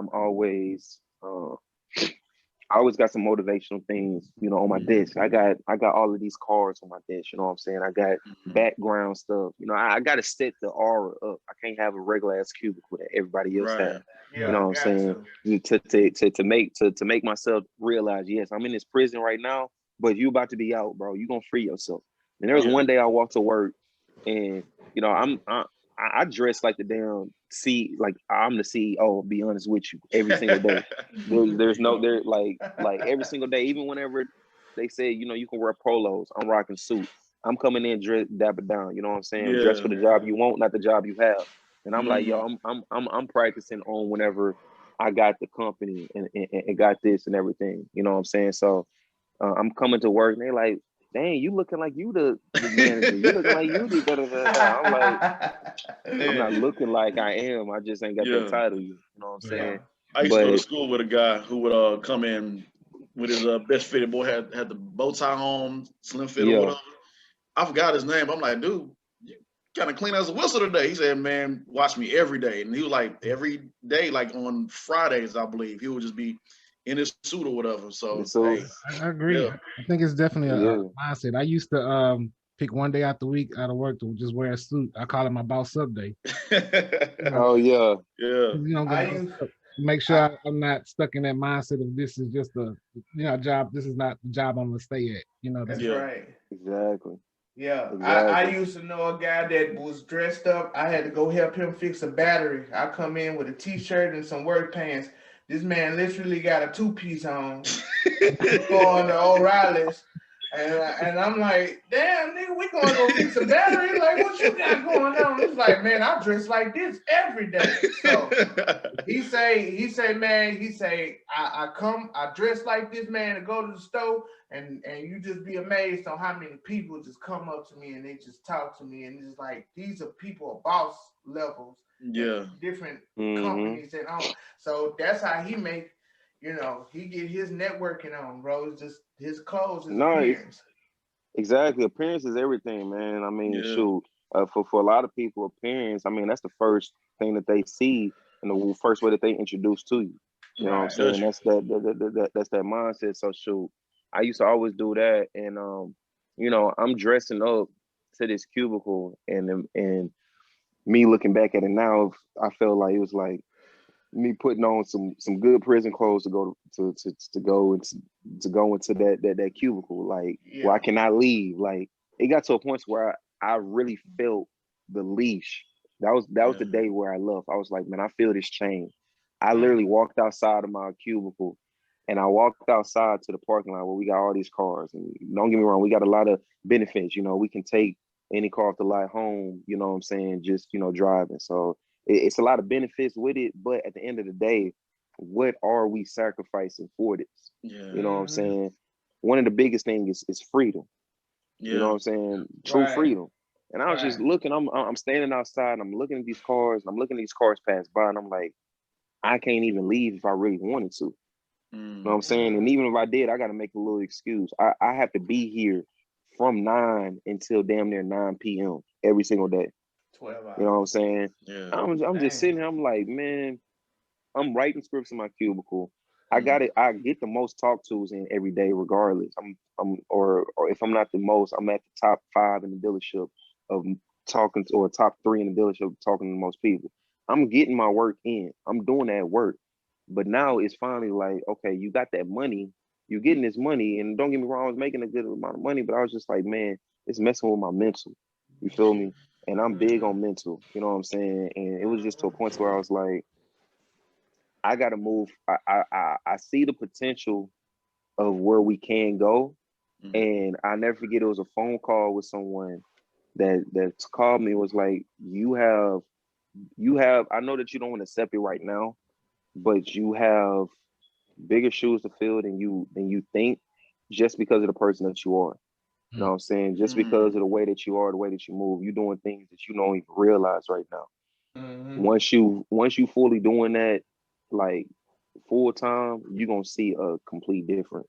I always got some motivational things, on my desk. I got all of these cards on my desk, you know what I'm saying? I got background stuff. I got to set the aura up. I can't have a regular ass cubicle that everybody else has. You know what I'm saying? To make myself realize, yes, I'm in this prison right now, but you about to be out, bro. You gonna free yourself. And there was one day I walked to work, and I dress like the damn like I'm the CEO, be honest with you, every single day. There's like every single day, even whenever they say, you can wear polos, I'm rocking suits. I'm coming in dressed dapper down, you know what I'm saying? Dress for the job you want, not the job you have. And I'm like, yo, I'm practicing on whenever I got the company and got this and everything, you know what I'm saying? So I'm coming to work, and they like, dang, you looking like you the manager. You looking like you the I'm like, I'm not looking like I am. I just ain't got that title. You know what I'm saying? I used to go to school with a guy who would come in with his best fitted boy, had the bow tie on, slim fit or whatever. I forgot his name. I'm like, dude, you kind of clean as a whistle today. He said, man, watch me every day. And he was like, every day, like on Fridays, I believe, he would just be in his suit or whatever. So hey, I agree. I think it's definitely a mindset. I used to pick one day out the week out of work to just wear a suit. I call it my boss up day. Oh yeah. Make sure I'm not stuck in that mindset of this is just a job. This is not the job I'm gonna stay at. That's right. Exactly. Yeah, exactly. I used to know a guy that was dressed up. I had to go help him fix a battery. I come in with a t-shirt and some work pants. This man literally got a two-piece on going to O'Reilly's. And I'm like, damn, nigga, we gonna go fix a battery? Like, what you got going on? He's like, man, I dress like this every day. So he say, man, I dress like this, man, to go to the store, and you just be amazed on how many people just come up to me and they just talk to me, and it's like, these are people at boss levels, different companies and all. So that's how he make, he get his networking on, bro. It's just his clothes, his appearance. Exactly. Appearance is everything, man. I mean, shoot, for a lot of people, appearance, I mean, that's the first thing that they see and the first way that they introduce to you. You know what I'm saying? That's that mindset. So shoot, I used to always do that, and I'm dressing up to this cubicle, and me looking back at it now, I felt like it was like me putting on some good prison clothes to go into that cubicle, like where I cannot leave. Like it got to a point where I really felt the leash. That was the day where I left. I was like, man, I feel this chain. I literally walked outside of my cubicle and I walked outside to the parking lot where we got all these cars. And don't get me wrong, we got a lot of benefits. You know, we can take any car off the lot home, you know what I'm saying, just, you know, driving. So it's a lot of benefits with it. But at the end of the day, what are we sacrificing for this? You know what I'm saying? One of the biggest things is freedom. You know what I'm saying? True freedom. And I was just looking, I'm standing outside and I'm looking at these cars, and I'm looking at these cars pass by, and I'm like, I can't even leave if I really wanted to. You know what I'm saying? And even if I did, I got to make a little excuse. I have to be here from 9 until damn near 9 p.m. every single day. 12 hours. You know what I'm saying? Yeah. I'm just sitting here. I'm like, man, I'm writing scripts in my cubicle. I got it. I get the most talk tos in every day, regardless. Or if I'm not the most, I'm at the top 5 in the dealership of talking to, or top 3 in the dealership of talking to the most people. I'm getting my work in. I'm doing that work. But now it's finally like, okay, you got that money. You're getting this money. And don't get me wrong, I was making a good amount of money, but I was just like, man, it's messing with my mental. You feel me? And I'm big on mental. You know what I'm saying? And it was just to a point where I was like, I got to move. I see the potential of where we can go. And I never forget, it was a phone call with someone that called me, was like, you have, I know that you don't want to accept it right now, but you have bigger shoes to fill than you think, just because of the person that you are. You know what I'm saying? Just because of the way that you are, the way that you move, you're doing things that you don't even realize right now. Once you fully doing that, like full time, you're gonna see a complete difference.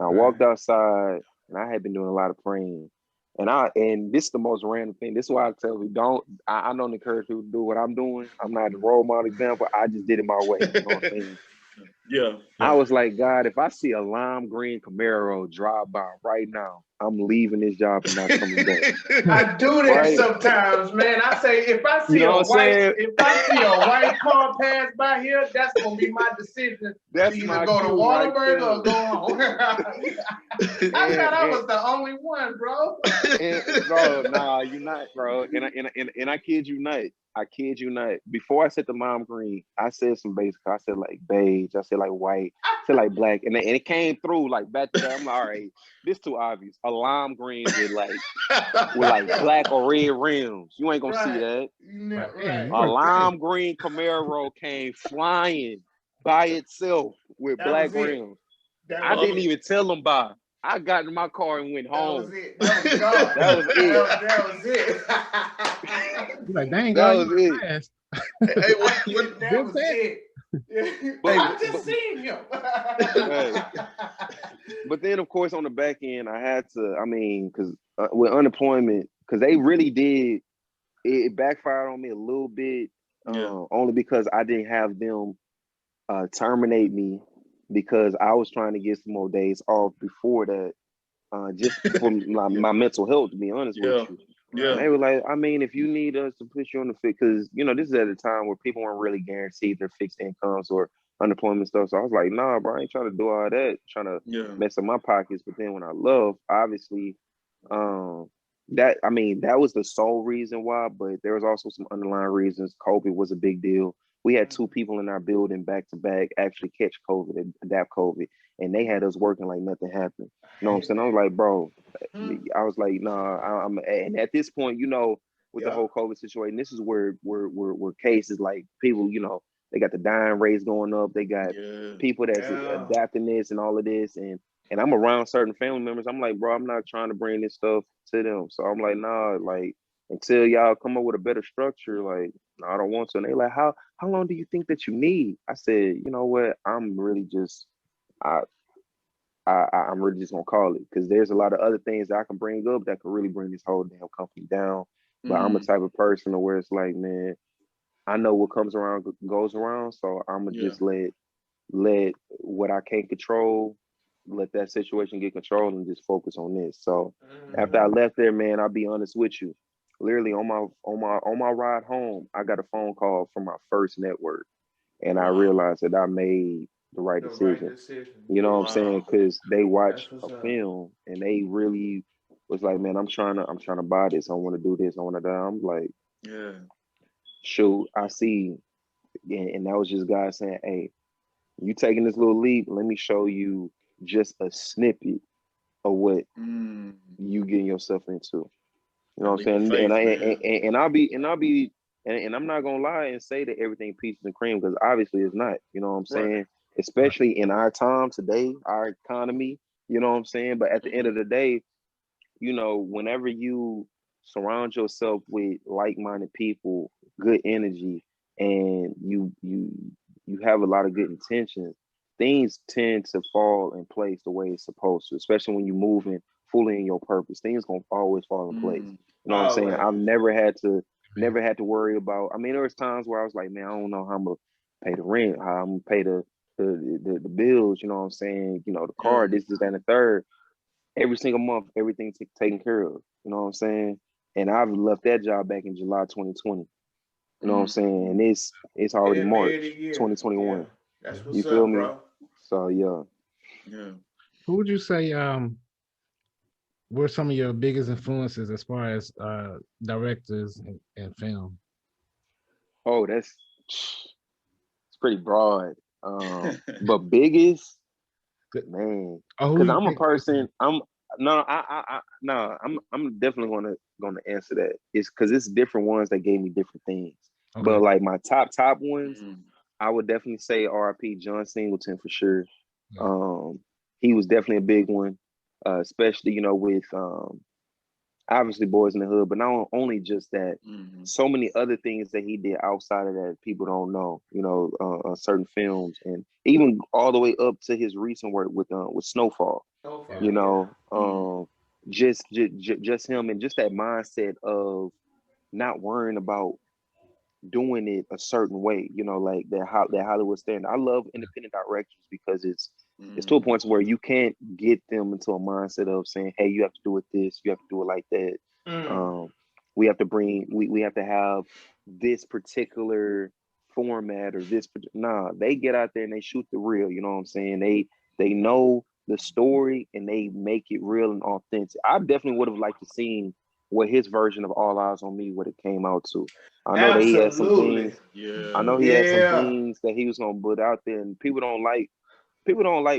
I walked outside and I had been doing a lot of praying. And this is the most random thing. This is why I tell you, I don't encourage people to do what I'm doing. I'm not a role model example. I just did it my way. You know what I'm saying? Yeah. I was like, God, if I see a lime green Camaro drive by right now, I'm leaving this job and not coming back. I do that sometimes, man. I say, if I see a white car pass by here, that's gonna be my decision. That's to my either go to Waterburg or go home. I thought I was the only one, bro. Bro, nah, you're not, bro. And I kid you not. I kid you not. Before I said the lime green, I said some basic. I said like beige. I said like white. I said like black. And it came through like back to that. I'm like, all right, this too obvious. A lime green with like black or red rims. You ain't gonna see that. A lime green Camaro came flying by itself with black rims. I didn't even tell them by. I got in my car and went home. That was it. That was it. That was it. You're like, dang, that God, was it. Hey, that was it. I just seen him. But then, of course, on the back end, I had to, because with unemployment, because they really did, it backfired on me a little bit, only because I didn't have them terminate me, because I was trying to get some more days off before that, just for my mental health, to be honest with you. Yeah. And they were like, if you need us to push you on the fit, because, this is at a time where people weren't really guaranteed their fixed incomes or unemployment stuff. So I was like, nah, bro, I ain't trying to do all that, trying to mess up my pockets. But then when I love, obviously, that was the sole reason why, but there was also some underlying reasons. COVID was a big deal. We had 2 people in our building back to back actually catch COVID and adapt COVID, and they had us working like nothing happened. You know what I'm saying? I was like, bro, I was like, nah, and at this point, with the whole COVID situation, this is where cases like people, they got the dying rates going up. They got people that's adapting this and all of this, and I'm around certain family members. I'm like, bro, I'm not trying to bring this stuff to them. So I'm like, nah, like, until y'all come up with a better structure, like, no, I don't want to. And they like, how long do you think that you need? I said, you know what? I'm really just, I'm really just gonna call it, because there's a lot of other things that I can bring up that could really bring this whole damn company down. But I'm a type of person where it's like, man, I know what comes around goes around, so I'm gonna just let what I can't control, let that situation get controlled, and just focus on this. So after I left there, man, I'll be honest with you. Literally on my ride home, I got a phone call from my first network, and I realized that I made the right decision. You know what I'm saying? Because they watched a film and they really was like, man, I'm trying to buy this. I want to do this. I want to do that. I'm like, Yeah. shoot, I see. And that was just God saying, hey, you taking this little leap, let me show you just a snippet of what you getting yourself into. You know what I'm saying? And I'm not gonna lie and say that everything peaches and cream, because obviously it's not. You know what I'm saying? Right. Especially in our time today, our economy. You know what I'm saying? But at the end of the day, you know, whenever you surround yourself with like-minded people, good energy, and you have a lot of good intentions, things tend to fall in place the way it's supposed to, especially when you're moving fully in your purpose. Things gonna always fall in place. You know what I'm saying? I've never had to worry about. I mean, there was times where I was like, man, I don't know how I'm gonna pay the rent, how I'm gonna pay the bills. You know what I'm saying? You know, the car, this, that, and the third. Every single month, everything's taken care of. You know what I'm saying? And I've left that job back in July 2020. You know what I'm saying? And it's already March 2021. Yeah. That's what's you feel up, me? Bro. So yeah. Who would you say were some of your biggest influences as far as directors and film? Oh, it's pretty broad. But biggest, man, because I'm a person. I'm definitely gonna answer that. It's because it's different ones that gave me different things. Okay. But like my top ones, I would definitely say R.I.P. John Singleton for sure. Yeah. He was definitely a big one, especially, you know, with obviously Boys in the Hood, but not only just that, so many other things that he did outside of that people don't know, you know, certain films, and even all the way up to his recent work with Snowfall. You know, just him, and just that mindset of not worrying about doing it a certain way, you know, like that Hollywood standard. I love independent directors because it's to a point where you can't get them into a mindset of saying, hey, you have to do it this, you have to do it like that. We have to have this particular format or this. They get out there and they shoot the real. You know what I'm saying? They know the story and they make it real and authentic. I definitely would have liked to seen what his version of All Eyes on Me would have came out to. I know that he had some things. Yeah. I know he had some things that he was gonna put out there, and people don't like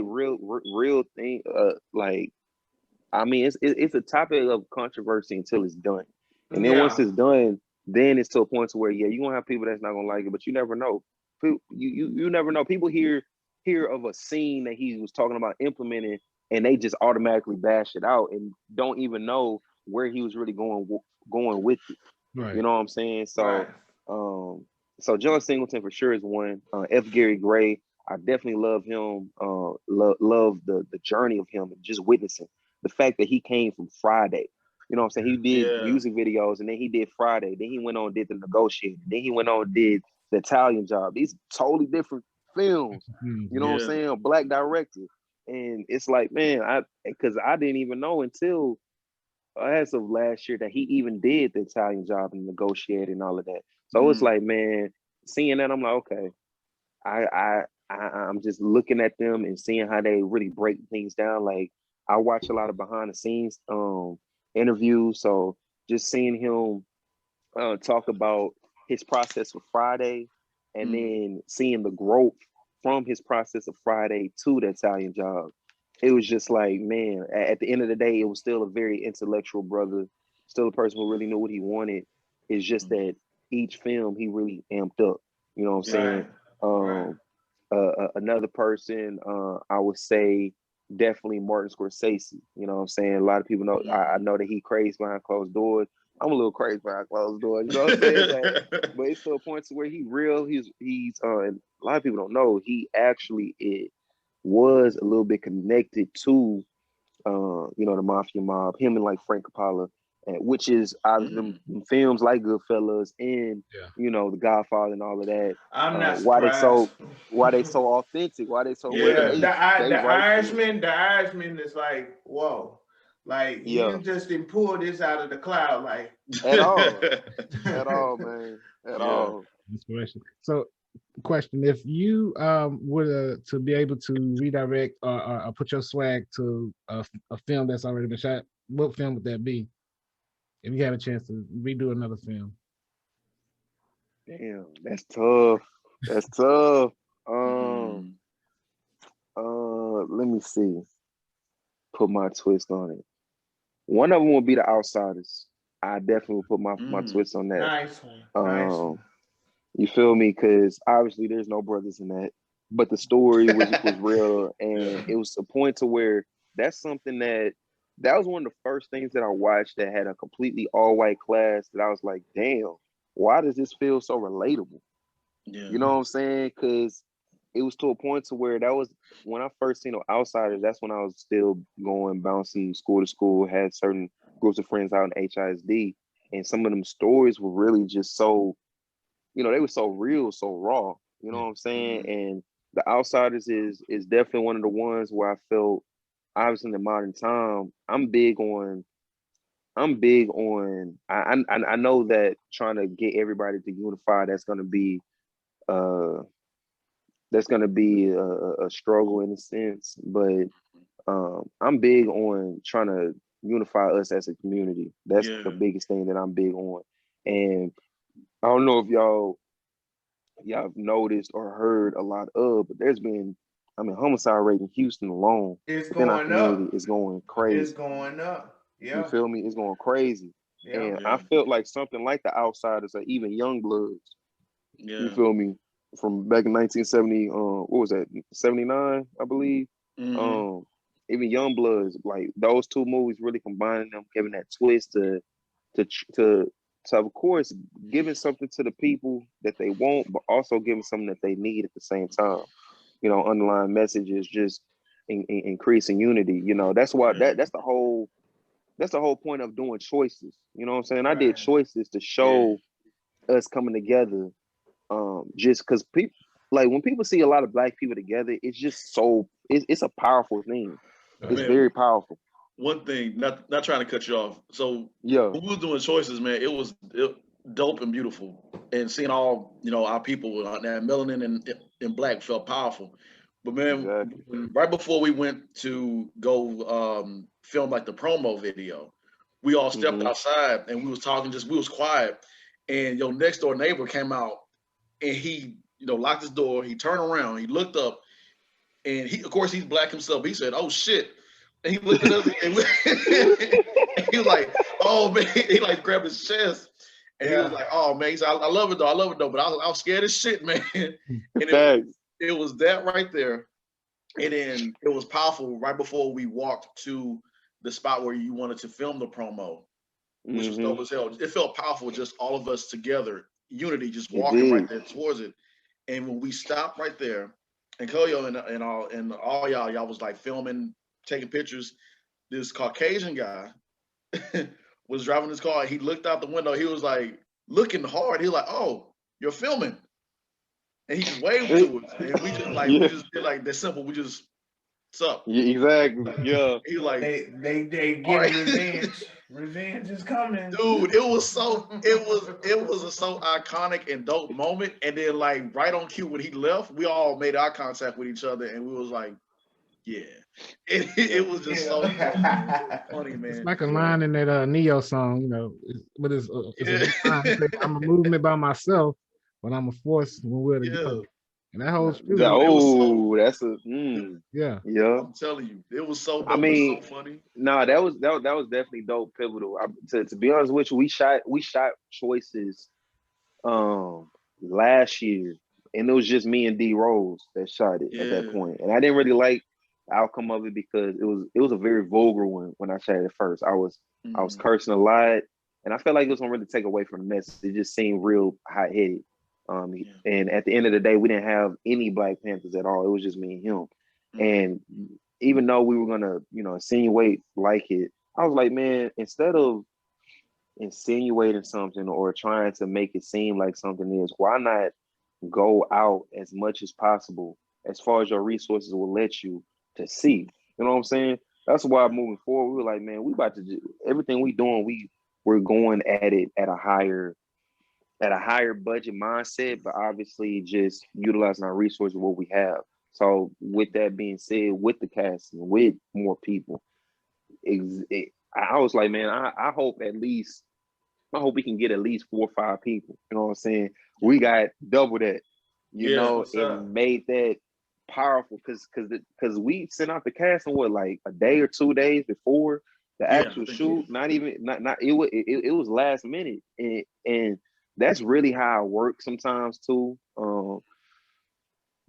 real thing. Like, I mean, it's a topic of controversy until it's done, and then once it's done, then it's to a point to where you're gonna have people that's not gonna like it, but you never know. You never know. People hear of a scene that he was talking about implementing, and they just automatically bash it out and don't even know where he was really going with it. Right. You know what I'm saying? So, right. So John Singleton for sure is one. F. Gary Gray, I definitely love him. Love the journey of him and just witnessing the fact that he came from Friday. You know what I'm saying? He did music videos, and then he did Friday. Then he went on and did The Negotiator. Then he went on and did The Italian Job. These totally different films. You know what I'm saying? A Black director. And it's like, man, because I didn't even know until as of last year that he even did The Italian Job and Negotiated and all of that. So it's like, man, seeing that, I'm like, okay, I'm just looking at them and seeing how they really break things down. Like, I watch a lot of behind the scenes interviews, so just seeing him talk about his process for Friday, and then seeing the growth from his process of Friday to The Italian Job. It was just like, man, at the end of the day, it was still a very intellectual brother, still a person who really knew what he wanted. It's just that each film he really amped up. You know what I'm saying? Another person, I would say definitely Martin Scorsese. You know what I'm saying? A lot of people know, I know that he crazy behind closed doors. I'm a little crazy behind closed doors, you know what I'm saying? But it's to a point to where he's and a lot of people don't know, he actually was a little bit connected to you know, the Mafia mob, him and like Frank Capalla, which is them films like Goodfellas and you know, The Godfather and all of that. I'm not surprised. Why they so authentic? Why they so real? The Irishman is like, whoa. Like, you just didn't pull this out of the cloud, like at all, man, at all. Inspiration. So question: if you were to be able to redirect or put your swag to a film that's already been shot, what film would that be? If you had a chance to redo another film. Damn, that's tough. That's tough. Mm. Let me see. Put my twist on it. One of them will be The Outsiders. I definitely will put my twist on that. Nice one. Nice one. You feel me? Because obviously there's no brothers in that, but the story was real, and it was a point to where that's something that was one of the first things that I watched that had a completely all white class that I was like, damn, why does this feel so relatable? Yeah. You know what I'm saying? Because it was to a point to where that was when I first seen The Outsiders. That's when I was still going bouncing school to school, had certain groups of friends out in HISD, and some of them stories were really just so, they were so real, so raw. You know what I'm saying? And The Outsiders is definitely one of the ones where I felt, obviously in the modern time, I'm big on. I know that trying to get everybody to unify, that's going to be a struggle in a sense, but I'm big on trying to unify us as a community. That's the biggest thing that I'm big on. And I don't know if y'all have noticed or heard a lot of, but there's been, homicide rate in Houston alone within our community is going crazy. It's going up. Yeah. You feel me? It's going crazy. Yeah. And I felt like something like The Outsiders or even Young Bloods. Yeah. You feel me? From back in 1970, what was that? 79, I believe. Even Young Bloods, like those two movies really combining them, giving that twist to of course giving something to the people that they want, but also giving something that they need at the same time. Underlying messages, just increasing unity. That's why that's the whole point of doing choices. You know what I'm saying? I did choices to show us coming together. Just because people, like, when people see a lot of Black people together, it's just so it's a powerful thing. It's very powerful. One thing, not trying to cut you off. So when we was doing choices, man, it was dope and beautiful, and seeing all our people that melanin and Black felt powerful. But man, right before we went to go film like the promo video, we all stepped outside and we was talking. We was quiet, and your next door neighbor came out. And he, locked his door. He turned around. He looked up, and of course, he's Black himself. He said, "Oh shit!" And he looked at us, and he was like, "Oh man!" He like grabbed his chest, and he was like, "Oh man!" He said, "I love it though. I love it though." But I was scared as shit, man. And it was that right there, and then it was powerful. Right before we walked to the spot where you wanted to film the promo, which was dope as hell. It felt powerful, just all of us together. Unity, just walking right there towards it. And when we stopped right there, and Koyo and all y'all was like filming, taking pictures, this Caucasian guy was driving his car. He looked out the window. He was like looking hard. He was like, "Oh, you're filming," and he just waved to us. And we just did like that simple. We just, "What's up?" Exactly. Yeah. He like they get revenge. Revenge is coming, dude. It was so a so iconic and dope moment. And then like right on cue when he left, we all made eye contact with each other, and we was like, yeah. It was just so funny, man. It's like a line in that Neo song, but it's I'm a movement by myself, but I'm a force when we're together. And that holds true. Yeah. I'm telling you, it was so dope. It was so funny. No, that was definitely dope, pivotal. To be honest with you, we shot choices last year, and it was just me and D Rose that shot it at that point. And I didn't really like the outcome of it because it was a very vulgar one when I shot it first. I was cursing a lot, and I felt like it was gonna really take away from the message. It just seemed real hot-headed. And at the end of the day, we didn't have any Black Panthers at all. It was just me and him. And even though we were gonna, insinuate like it, I was like, man, instead of insinuating something or trying to make it seem like something is, why not go out as much as possible, as far as your resources will let you, to see? You know what I'm saying? That's why moving forward, we were like, man, we about to do everything we doing. We're going at it at a higher at a higher budget mindset, but obviously just utilizing our resources what we have. So with that being said, with the casting, with more people, I was like, man, I hope at least, I hope we can get at least 4 or 5 people. You know what I'm saying? We got double that, you Yeah. know, and made that powerful because we sent out the casting like a day or 2 days before the actual shoot. Not it was last minute, and that's really how I work sometimes too.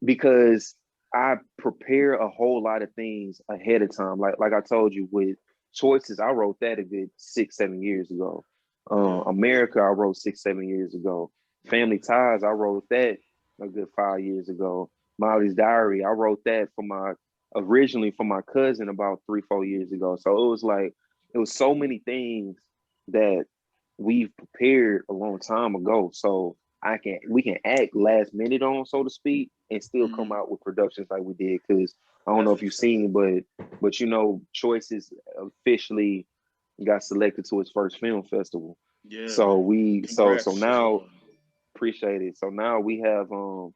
Because I prepare a whole lot of things ahead of time. Like I told you with Choices, I wrote that a good 6-7 years ago. America, I wrote 6-7 years ago. Family Ties, I wrote that a good 5 years ago. Molly's Diary, I wrote that originally for my cousin about 3-4 years ago. So it was so many things that we've prepared a long time ago. So we can act last minute on, so to speak, and still come out with productions like we did. Because I don't know if you've seen, but you know, Choices officially got selected to its first film festival. Yeah. So so now appreciate it. So now we have of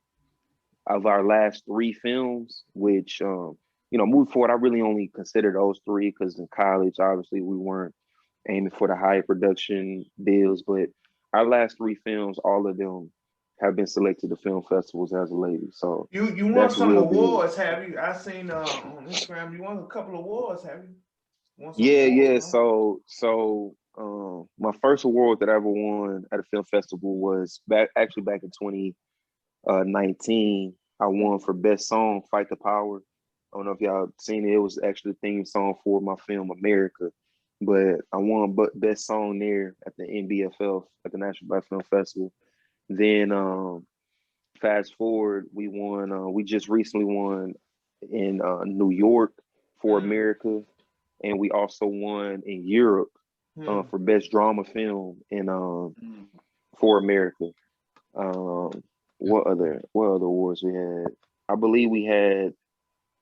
our last 3 films, which you know, moving forward, I really only consider those 3 because in college, obviously, we weren't aiming for the higher production deals, but our last 3 films, all of them have been selected to film festivals as a lady. So you won some awards, have you? I seen on Instagram you won a couple of awards, have you? Yeah. So my first award that I ever won at a film festival was back in 2019. I won for best song, "Fight the Power." I don't know if y'all seen it. It was actually the theme song for my film America. But I won best song there at the NBFF at the National Black Film Festival. Then fast forward, we just recently won in New York for America, and we also won in Europe for best drama film in for America. What other awards we had? I believe we had.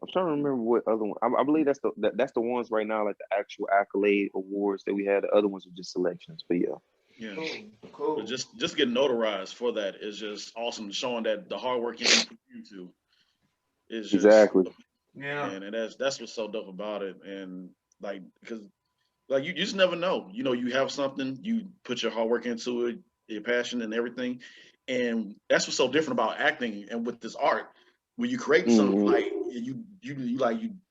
I'm trying to remember what other one. I believe that's the ones right now, like the actual accolade awards that we had. The other ones are just selections, but yeah. Yeah, cool. But just getting notarized for that is just awesome. Showing that the hard work you put into is just exactly. Yeah, and that's what's so dope about it. And like because like you just never know. You know, you have something, you put your hard work into it, your passion and everything, and that's what's so different about acting and with this art. When you create something like you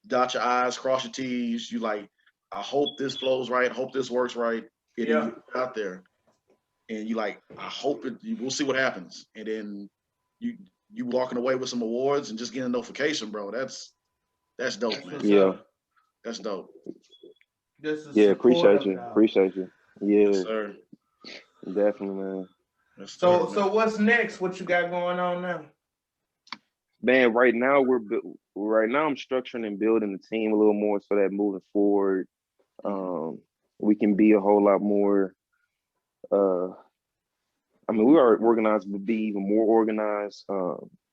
dot your I's, cross your T's, you like, I hope this flows right, I hope this works right, and then you put it out there, and you like, I hope we'll see what happens, and then you walking away with some awards and just getting a notification, bro. That's dope, man. Yeah, that's dope. Yeah, appreciate you. Yeah, yes, sir. Definitely, man. Yes, sir, so man. what's next? What you got going on now? Man, right now I'm structuring and building the team a little more so that moving forward, we can be a whole lot more. I mean, we are organized, but be even more organized.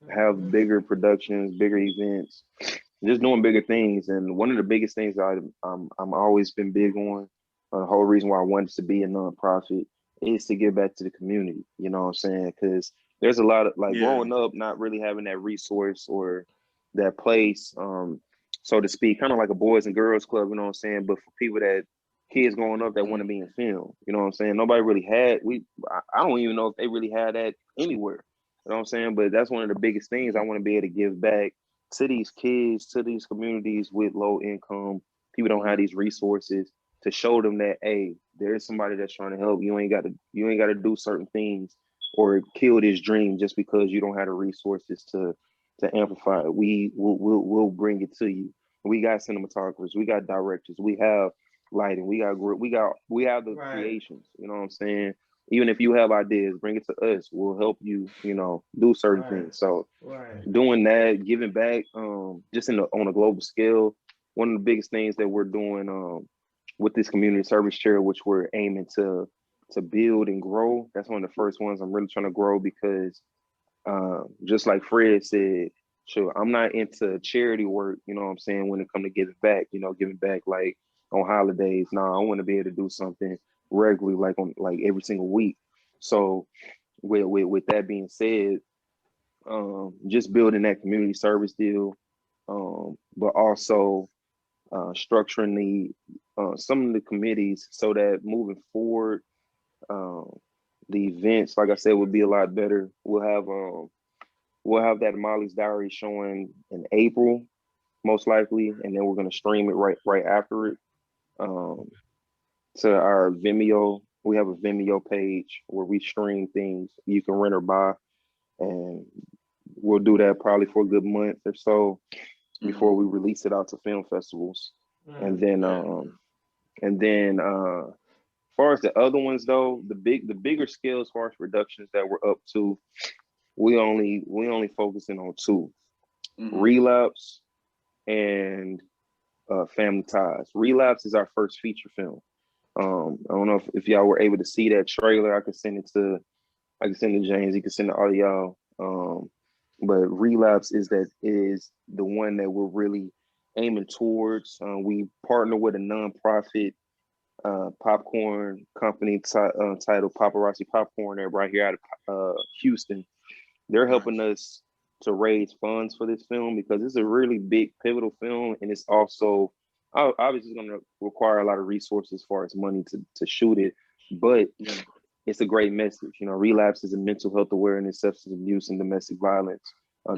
Have bigger productions, bigger events, just doing bigger things. And one of the biggest things I'm always been big on, the whole reason why I wanted to be a nonprofit is to give back to the community. You know what I'm saying? Because there's a lot of growing up, not really having that resource or that place, so to speak, kind of like a boys and girls club. You know what I'm saying? But for people kids growing up that want to be in film, you know what I'm saying? Nobody really had. I don't even know if they really had that anywhere. You know what I'm saying? But that's one of the biggest things I want to be able to give back to these kids, to these communities with low income. People don't have these resources to show them that, hey, there is somebody that's trying to help. You ain't got to do certain things or kill this dream just because you don't have the resources to amplify it. We'll bring it to you. We got cinematographers, we got directors, we have lighting, we have the creations. You know what I'm saying? Even if you have ideas, bring it to us. We'll help you, do certain things. So doing that, giving back, just on a global scale, one of the biggest things that we're doing with this community service chair, which we're aiming to build and grow. That's one of the first ones I'm really trying to grow because just like Fred said, sure, I'm not into charity work, you know what I'm saying, when it comes to giving back, giving back like on holidays. No, I want to be able to do something regularly, like every single week. So with that being said, just building that community service deal, but also structuring some of the committees so that moving forward, the events, like I said, would be a lot better. We'll have that Molly's Diary showing in April, most likely, and then we're gonna stream it right after it to our Vimeo. We have a Vimeo page where we stream things you can rent or buy, and we'll do that probably for a good month or so before we release it out to film festivals. And then as far as the other ones though, the bigger scale as far as productions that we're up to, we only focusing on two: Relapse and Family Ties. Relapse is our first feature film. I don't know if y'all were able to see that trailer. I could send it to James. He could send it to all y'all. But Relapse is the one that we're really aiming towards. We partner with a nonprofit popcorn company titled Paparazzi Popcorn. They're right here out of Houston. They're helping us to raise funds for this film because it's a really big, pivotal film, and it's also obviously going to require a lot of resources as far as money to shoot it. But it's a great message. You know, Relapse is a mental health awareness, substance abuse, and domestic violence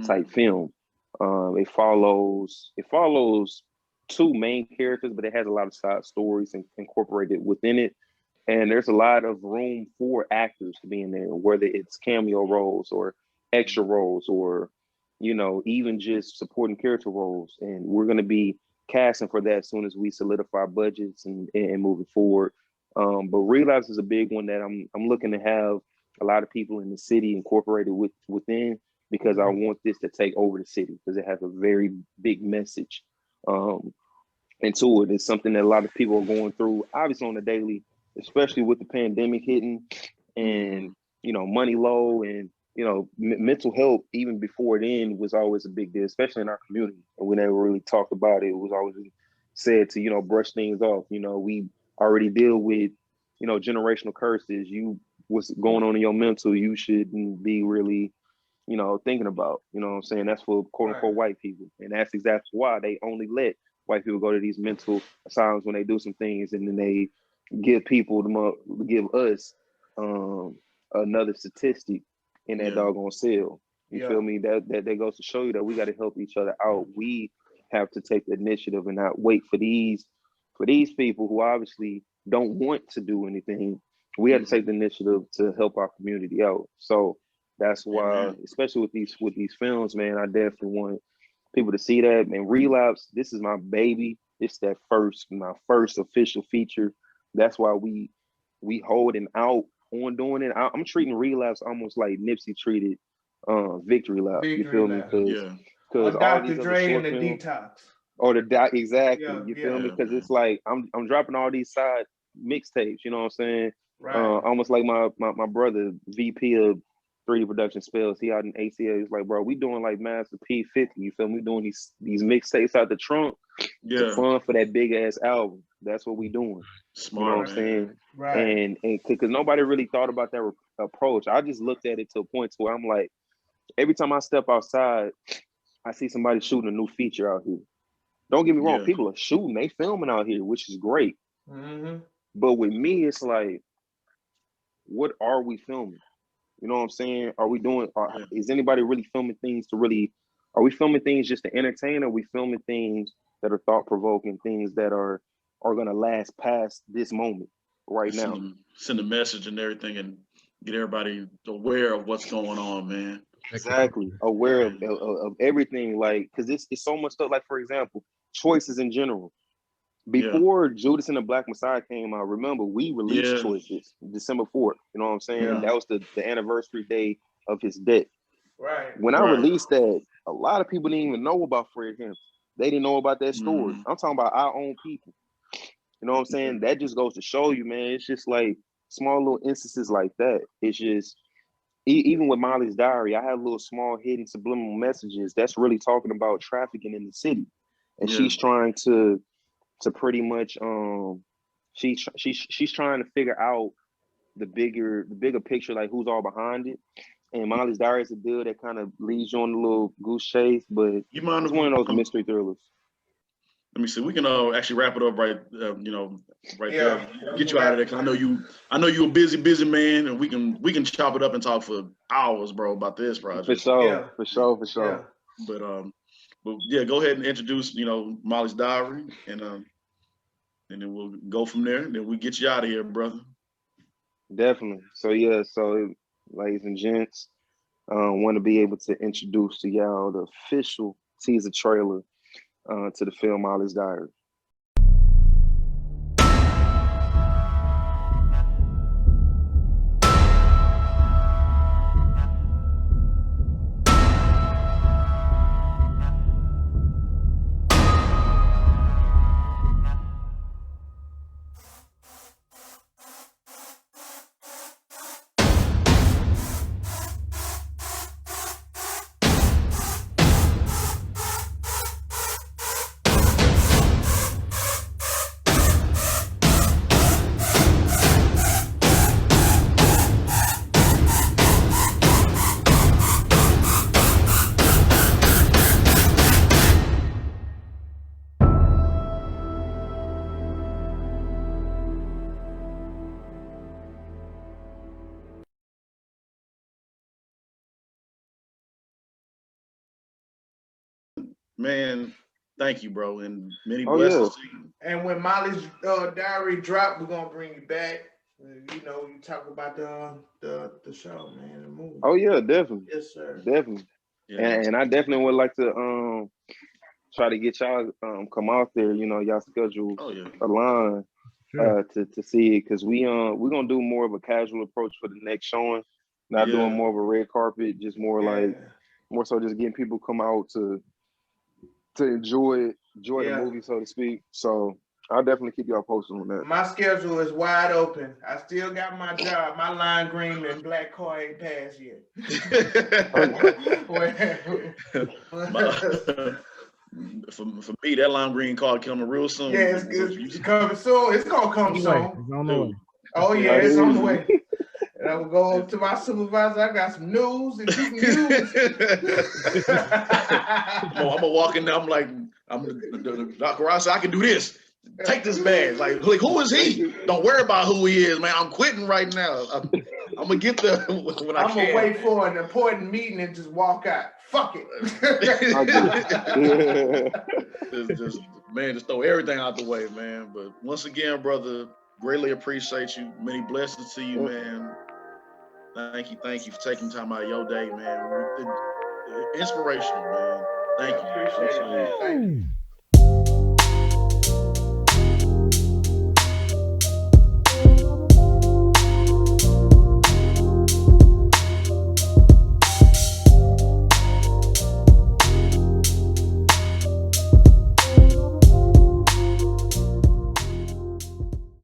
type film. It follows two main characters, but it has a lot of side stories incorporated within it. And there's a lot of room for actors to be in there, whether it's cameo roles or extra roles or, you know, even just supporting character roles. And we're going to be casting for that as soon as we solidify budgets and moving forward. But Relapse is a big one that I'm looking to have a lot of people in the city incorporated within, because I want this to take over the city because it has a very big message into it. It's something that a lot of people are going through, obviously on the daily, especially with the pandemic hitting and, you know, money low and, you know, mental health, even before then, was always a big deal, especially in our community. And we never really talked about it. It was always said to, you know, brush things off. You know, we already deal with, you know, generational curses. What's going on in your mental, you shouldn't be really, you know, thinking about, you know what I'm saying? That's for quote unquote white people. And that's exactly why they only let white people go to these mental asylums when they do some things, and then they give us another statistic in that doggone cell. You feel me? That goes to show you that we got to help each other out. We have to take the initiative and not wait for these people who obviously don't want to do anything. We have to take the initiative to help our community out. So that's why, especially with these films, man, I definitely want people to see that. And Relapse, this is my baby. It's my first official feature. That's why we holding out on doing it. I'm treating Relapse almost like Nipsey treated Victory Lap. You feel me? Because all these other short films, Detox. Or exactly. You feel me? Because it's like I'm dropping all these side mixtapes. You know what I'm saying? Right. Almost like my brother, VP of 3D production spells. He out in ACA. He's like, bro, we doing like Master P50. You feel me? We doing these mixtapes out the trunk. To fund for that big ass album. That's what we doing. Smart, you know what I'm saying? Right. And because nobody really thought about that approach. I just looked at it to a point where I'm like, every time I step outside, I see somebody shooting a new feature out here. Don't get me wrong, people are shooting, they filming out here, which is great. But with me, it's like, what are we filming? You know what I'm saying? Are we doing? Is anybody really filming things are we filming things just to entertain? Or are we filming things that are thought provoking, things that are gonna last past this moment right now? Send a message and everything, and get everybody aware of what's going on, man. Exactly, aware of everything, like, because it's so much stuff. Like, for example, choices in general. Before Judas and the Black Messiah came out, remember, we released Choices December 4th. You know what I'm saying? That was the anniversary day of his death. Right. When I released that, a lot of people didn't even know about Fred Hampton. They didn't know about that story. I'm talking about our own people. You know what I'm saying? That just goes to show you, man. It's just like small little instances like that. It's just, even with Molly's Diary, I have little small hidden subliminal messages that's really talking about trafficking in the city. And she's trying to pretty much she's trying to figure out the bigger picture, like who's all behind it. And Molly's Diary is a deal that kind of leads you on a little goose chase, but You mind it's if one of those mystery thrillers. let me see. We can actually wrap it up right, right there. Get you out of there, cause I know you a busy man, and we can chop it up and talk for hours, bro, about this project. For sure, Yeah. for sure. Yeah. But yeah, go ahead and introduce, Molly's Diary, and then we'll go from there. And then we get you out of here, brother. Definitely. So yeah, ladies and gents, want to be able to introduce to y'all the official teaser trailer to the film Molly's Diary. Man, thank you, bro, and many Oh, blessings yeah. to you. And when Molly's Diary drop, we're gonna bring you back. You talk about the show, man, the movie. Oh yeah, definitely. Yes, sir. Definitely. Yeah. And I definitely would like to try to get y'all come out there, y'all schedule Oh yeah. align Sure. to see it, because we're gonna do more of a casual approach for the next showing, not Yeah. doing more of a red carpet, just more like more so just getting people come out to enjoy the movie, so to speak. So I'll definitely keep y'all posted on that. My schedule is wide open. I still got my job. My lime green and black car ain't passed yet. For me, that lime green card coming real soon. Yeah, it's coming soon. It's gonna come soon. It's on the way. Oh yeah, it's on the way. And I will go to my supervisor. I got some news that you can use. I'm gonna walk in there. I'm like, the Dr. Ross, I can do this. Take this badge. Like, who is he? Don't worry about who he is, man. I'm quitting right now. I'm gonna get there when I can. I'm gonna wait for an important meeting and just walk out. Fuck it. Just throw everything out the way, man. But once again, brother, greatly appreciate you. Many blessings to you, man. Thank you for taking time out of your day, man. Inspirational, man. Thank you. Appreciate it, man. Thank you.